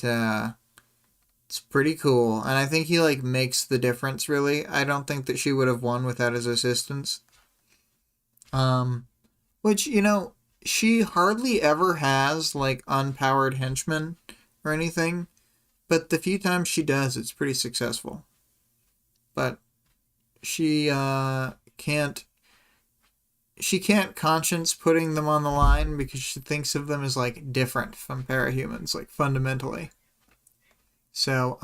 it's pretty cool. And I think he like makes the difference. Really, I don't think that she would have won without his assistance. Which, you know, she hardly ever has like unpowered henchmen or anything, but the few times she does, it's pretty successful. But she can't conscience putting them on the line because she thinks of them as like different from parahumans, like fundamentally. So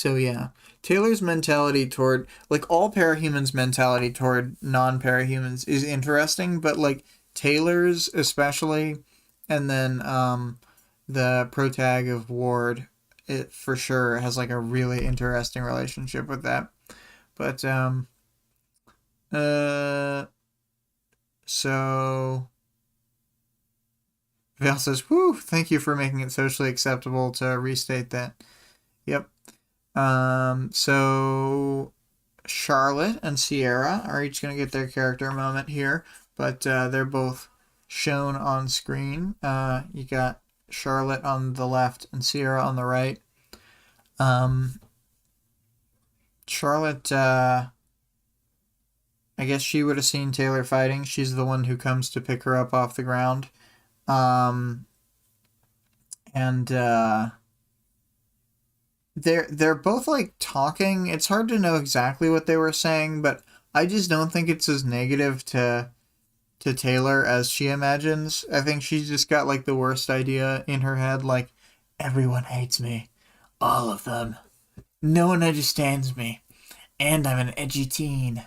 yeah, Taylor's mentality toward like all parahumans' mentality toward non-parahumans is interesting, but like Taylor's especially, and then the protag of Ward, it for sure has like a really interesting relationship with that. But so Vale says, "Whew, thank you for making it socially acceptable to restate that." Yep. So Charlotte and Sierra are each going to get their character moment here, but they're both shown on screen. You got Charlotte on the left and Sierra on the right. Charlotte, I guess she would have seen Taylor fighting. She's the one who comes to pick her up off the ground. They're both like talking. It's hard to know exactly what they were saying, but I just don't think it's as negative to Taylor as she imagines. I think she's just got like the worst idea in her head, like, everyone hates me. All of them. No one understands me. And I'm an edgy teen.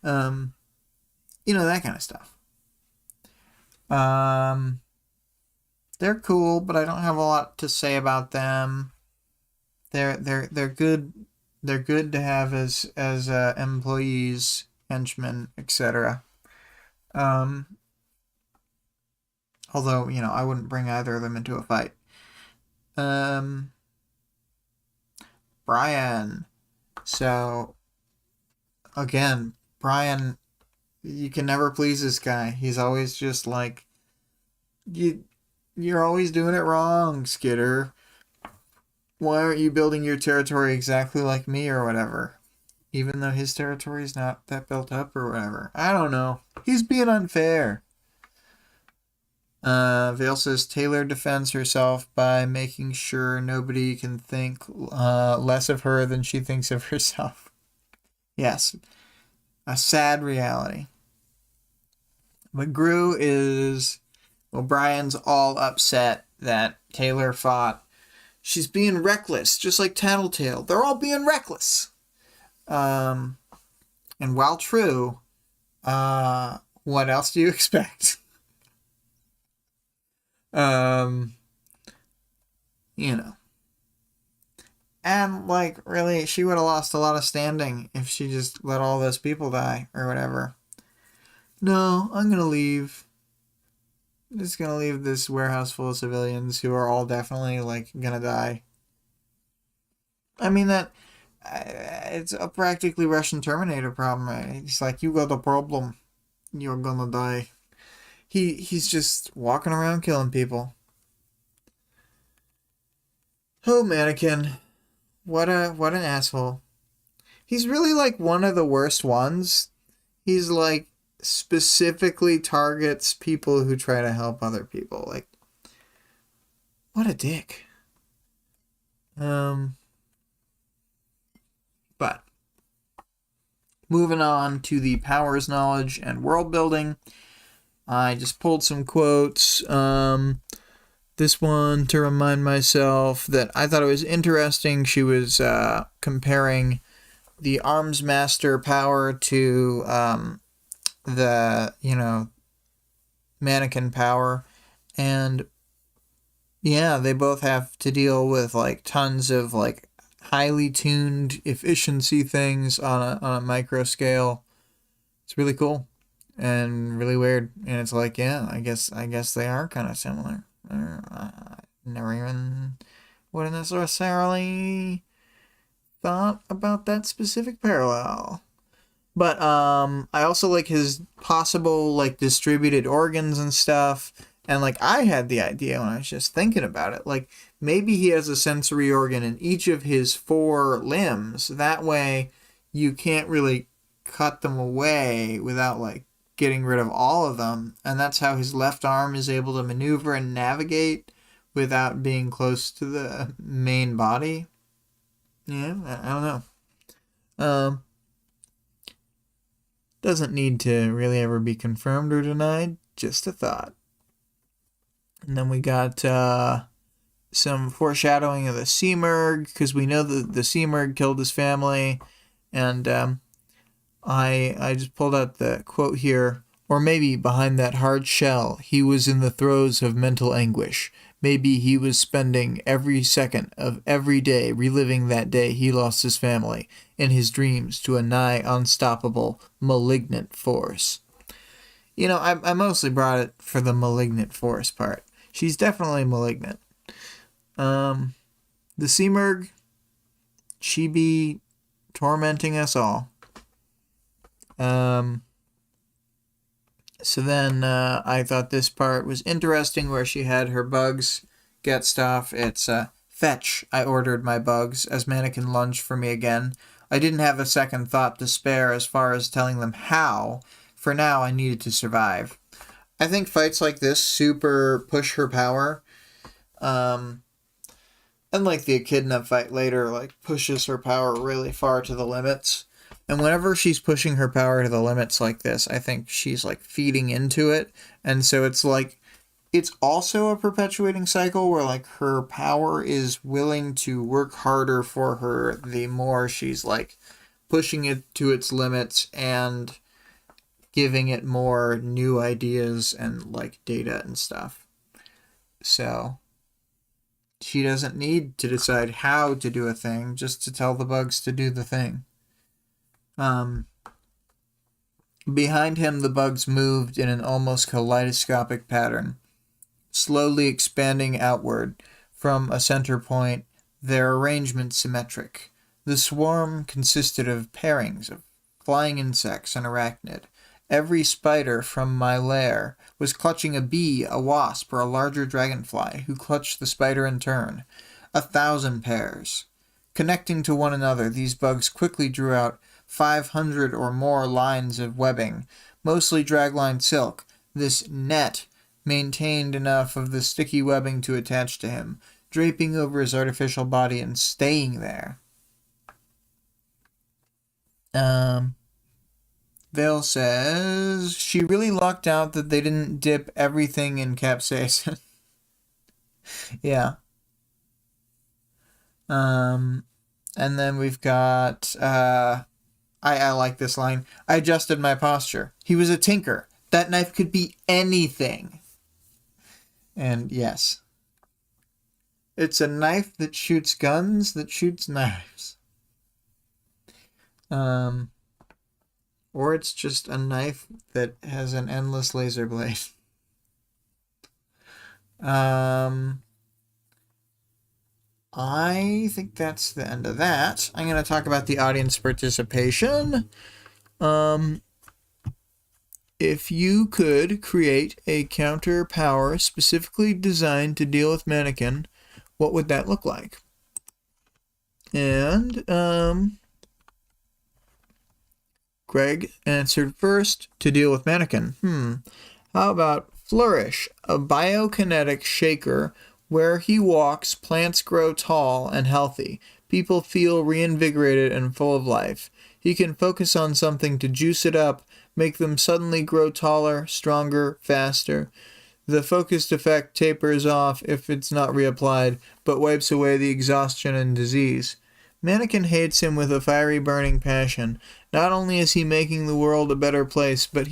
That kind of stuff. They're cool, but I don't have a lot to say about them. They're good. They're good to have as employees, henchmen, etc. Although, I wouldn't bring either of them into a fight. Brian. So, again, Brian, you can never please this guy. He's always just like, you're always doing it wrong, Skitter. Why aren't you building your territory exactly like me or whatever? Even though his territory is not that built up or whatever. I don't know. He's being unfair. Vale says Taylor defends herself by making sure nobody can think less of her than she thinks of herself. Yes. A sad reality. But Gru is... Well, Brian's all upset that Taylor fought. She's being reckless, just like Tattletale. They're all being reckless. And while true, what else do you expect? And, like, really, she would have lost a lot of standing if she just let all those people die or whatever. No, I'm going to leave. I'm just going to leave this warehouse full of civilians who are all definitely, like, going to die. I mean, it's a practically Russian Terminator problem. It's like, you got a problem. You're going to die. He's just walking around killing people. Oh, Mannequin. What an asshole. He's really like one of the worst ones. He's like specifically targets people who try to help other people. Like, what a dick. But moving on to the powers, knowledge, and world building. I just pulled some quotes. This one to remind myself that I thought it was interesting. She was comparing the Arms Master power to the Mannequin power, and yeah, they both have to deal with like tons of like highly tuned efficiency things on a micro scale. It's really cool and really weird, and it's like, yeah, I guess they are kind of similar. I never even would have necessarily thought about that specific parallel. But I also like his possible like distributed organs and stuff. And like I had the idea when I was just thinking about it, like maybe he has a sensory organ in each of his 4 limbs. That way you can't really cut them away without like getting rid of all of them, and that's how his left arm is able to maneuver and navigate without being close to the main body. Yeah, I don't know. Doesn't need to really ever be confirmed or denied, just a thought. And then we got some foreshadowing of the Seamerg, because we know that the Seamerg killed his family, and I just pulled out the quote here. Or maybe behind that hard shell, he was in the throes of mental anguish. Maybe he was spending every second of every day reliving that day he lost his family in his dreams to a nigh unstoppable, malignant force. You know, I mostly brought it for the malignant force part. She's definitely malignant. The Simurgh, she be tormenting us all. So then I thought this part was interesting where she had her bugs get stuff. It's fetch. I ordered my bugs as Mannequin lunged for me again. I didn't have a second thought to spare as far as telling them how. For now, I needed to survive. I think fights like this super push her power. Unlike the Echidna fight later, like pushes her power really far to the limits. And whenever she's pushing her power to the limits like this, I think she's like feeding into it. And so it's like, it's also a perpetuating cycle where like her power is willing to work harder for her the more she's like pushing it to its limits and giving it more new ideas and like data and stuff. So she doesn't need to decide how to do a thing, just to tell the bugs to do the thing. Behind him, the bugs moved in an almost kaleidoscopic pattern, slowly expanding outward from a center point, their arrangement symmetric. The swarm consisted of pairings of flying insects and arachnid. Every spider from my lair was clutching a bee, a wasp, or a larger dragonfly, who clutched the spider in turn. 1,000 pairs. Connecting to one another, these bugs quickly drew out 500 or more lines of webbing, mostly dragline silk. This net maintained enough of the sticky webbing to attach to him, draping over his artificial body and staying there. Vale says she really lucked out that they didn't dip everything in capsaicin. Yeah. And then we've got I like this line. I adjusted my posture. He was a tinker. That knife could be anything. And yes. It's a knife that shoots guns that shoots knives. Or it's just a knife that has an endless laser blade. I think that's the end of that. I'm going to talk about the audience participation. If you could create a counter power specifically designed to deal with Mannequin, what would that look like? And, Greg answered first, to deal with Mannequin. How about Flourish, a biokinetic shaker where he walks, plants grow tall and healthy. People feel reinvigorated and full of life. He can focus on something to juice it up, make them suddenly grow taller, stronger, faster. The focused effect tapers off if it's not reapplied, but wipes away the exhaustion and disease. Mannequin hates him with a fiery burning passion. Not only is he making the world a better place, but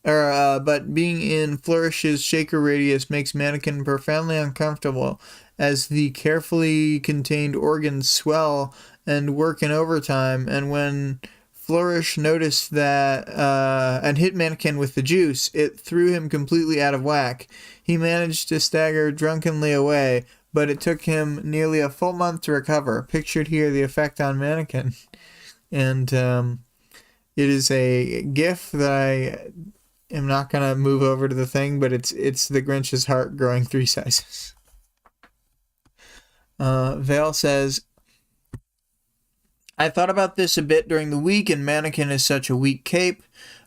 but being in Flourish's shaker radius makes Mannequin profoundly uncomfortable as the carefully contained organs swell and work in overtime. And when Flourish noticed that and hit Mannequin with the juice, it threw him completely out of whack. He managed to stagger drunkenly away, but it took him nearly a full month to recover. Pictured here the effect on Mannequin. And it is a GIF that I am not going to move over to the thing, but it's the Grinch's heart growing 3 sizes. Vale says, I thought about this a bit during the week, and Mannequin is such a weak cape.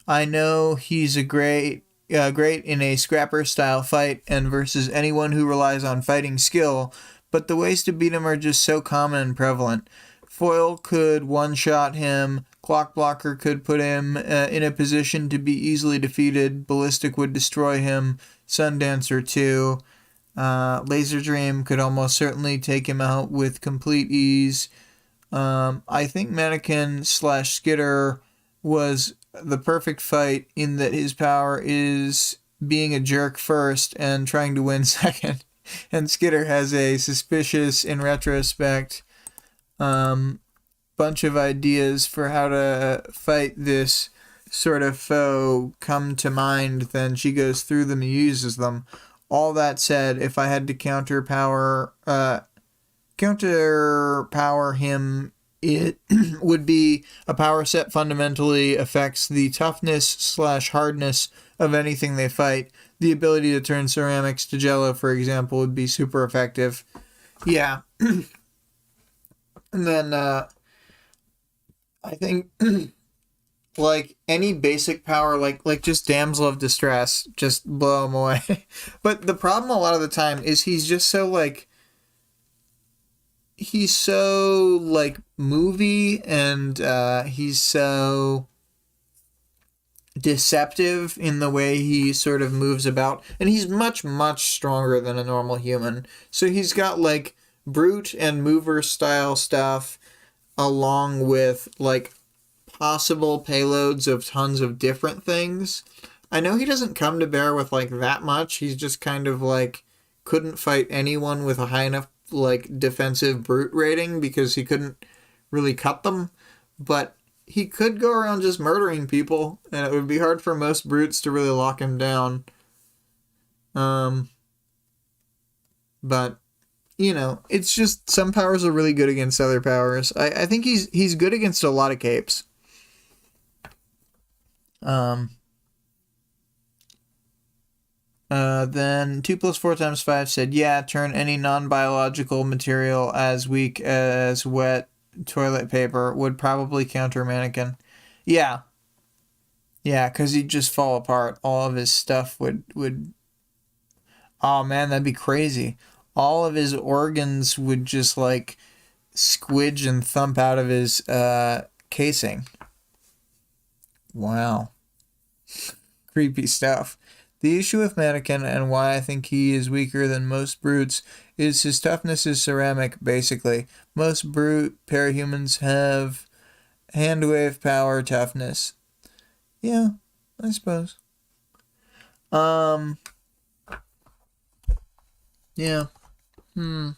I know he's a great in a scrapper-style fight and versus anyone who relies on fighting skill, but the ways to beat him are just so common and prevalent. Foil could one-shot him, Clock Blocker could put him in a position to be easily defeated, Ballistic would destroy him, Sundancer too, Laser Dream could almost certainly take him out with complete ease. I think Mannequin / Skitter was the perfect fight in that his power is being a jerk first and trying to win second. And Skitter has a suspicious, in retrospect, bunch of ideas for how to fight this sort of foe come to mind. Then she goes through them and uses them. All that said, if I had to counterpower him, it would be a power set fundamentally affects the toughness/hardness of anything they fight. The ability to turn ceramics to jello, for example, would be super effective. Yeah. And then I think like any basic power, like just Damsel of Distress, just blow him away. But the problem a lot of the time is he's just so like movie, and he's so deceptive in the way he sort of moves about, and he's much stronger than a normal human. So he's got like brute and mover style stuff along with like possible payloads of tons of different things. I know he doesn't come to bear with like that much. He's just kind of like couldn't fight anyone with a high enough like defensive brute rating because he couldn't really cut them, but he could go around just murdering people, and it would be hard for most brutes to really lock him down. But you know, it's just some powers are really good against other powers. I think he's good against a lot of capes. Then 2 + 4 × 5 said, yeah, turn any non-biological material as weak as wet toilet paper would probably counter Mannequin. Yeah. Yeah, because he'd just fall apart. All of his stuff would... Oh, man, that'd be crazy. All of his organs would just, like, squidge and thump out of his casing. Wow. Creepy stuff. The issue with Mannequin, and why I think he is weaker than most brutes, is his toughness is ceramic, basically. Most brute parahumans have handwave power toughness. Yeah, I suppose. Yeah. If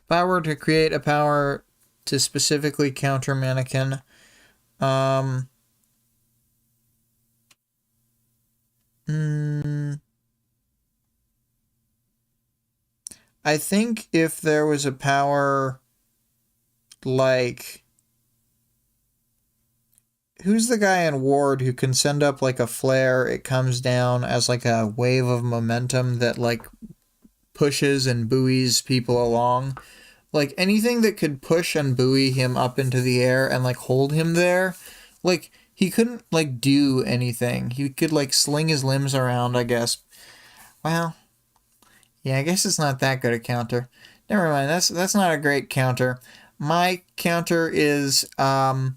I were to create a power to specifically counter Mannequin, I think if there was a power like... Who's the guy in Ward who can send up like a flare, it comes down as like a wave of momentum that like pushes and buoys people along? Like anything that could push and buoy him up into the air and like hold him there. Like he couldn't like do anything. He could like sling his limbs around, I guess. Well, yeah, I guess it's not that good a counter. Never mind, that's not a great counter. My counter is I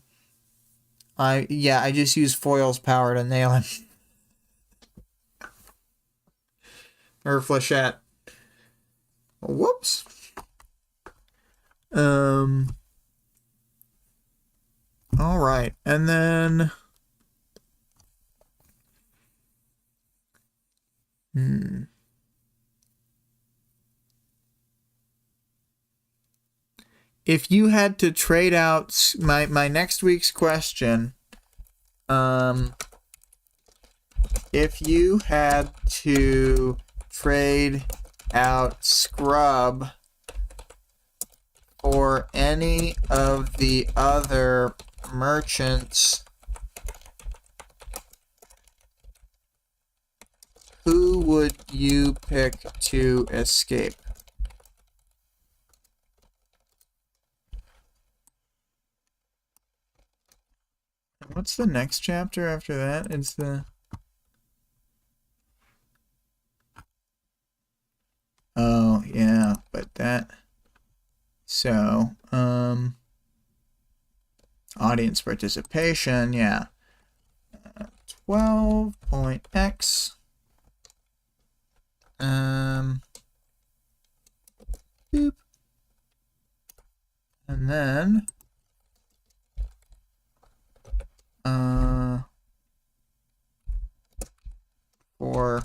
just use Foil's power to nail him. Or Flechette. Whoops. Alright, and then... If you had to trade out my next week's question, if you had to trade out Scrub for any of the other merchants, who would you pick to escape? What's the next chapter after that? It's the... Oh, yeah, but that... So, audience participation, yeah. 12.x. Boop. And then... for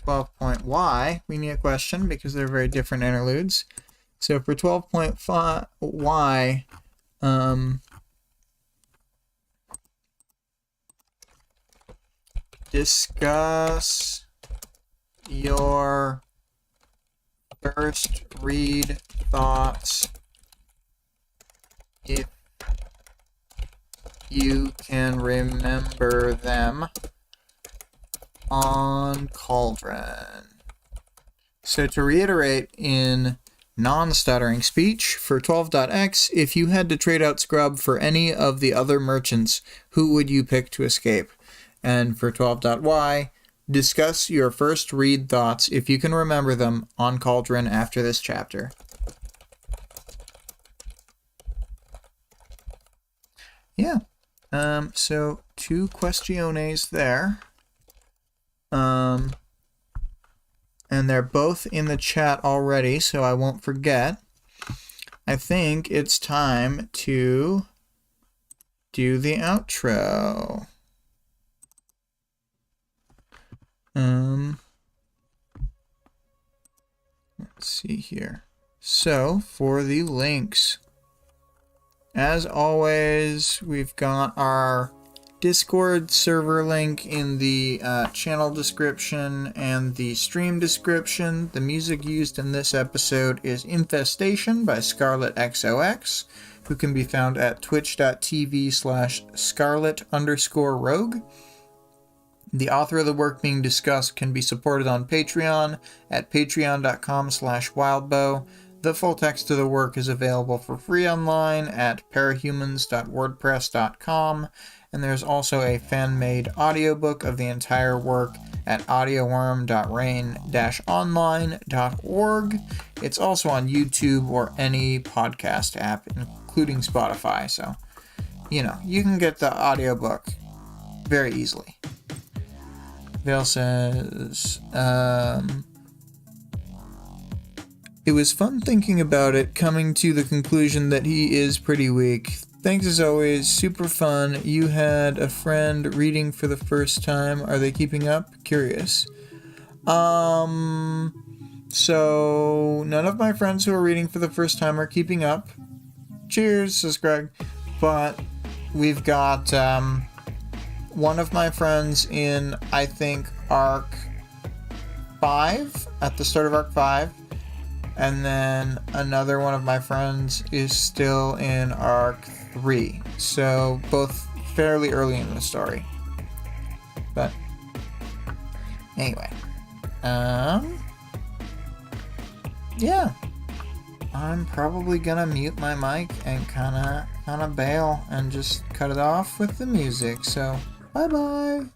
12.y, 12.y, we need a question because they're very different interludes. So for 12.y, discuss your first read thoughts if you can remember them on Cauldron. So to reiterate in non-stuttering speech, for 12.x, if you had to trade out Scrub for any of the other merchants, who would you pick to escape? And for 12.y, discuss your first read thoughts, if you can remember them, on Cauldron after this chapter. Yeah. So 2 questiones there. And they're both in the chat already, so I won't forget. I think it's time to do the outro. Let's see here. So, for the links, as always, we've got our Discord server link in the channel description and the stream description. The music used in this episode is Infestation by ScarlettXOX, who can be found at twitch.tv/Scarlett_Rogue. The author of the work being discussed can be supported on Patreon at patreon.com/Wildbow. The full text of the work is available for free online at parahumans.wordpress.com, and there's also a fan-made audiobook of the entire work at audioworm.rain-online.org. It's also on YouTube or any podcast app, including Spotify, so, you can get the audiobook very easily. Vale says, it was fun thinking about it, coming to the conclusion that he is pretty weak. Thanks as always, super fun. You had a friend reading for the first time. Are they keeping up? Curious. So none of my friends who are reading for the first time are keeping up. Cheers, says Greg. But we've got one of my friends in, I think, Arc 5, at the start of Arc 5. And then another one of my friends is still in Arc 3. So both fairly early in the story. But anyway. Yeah. I'm probably gonna mute my mic and kinda bail and just cut it off with the music. So bye-bye.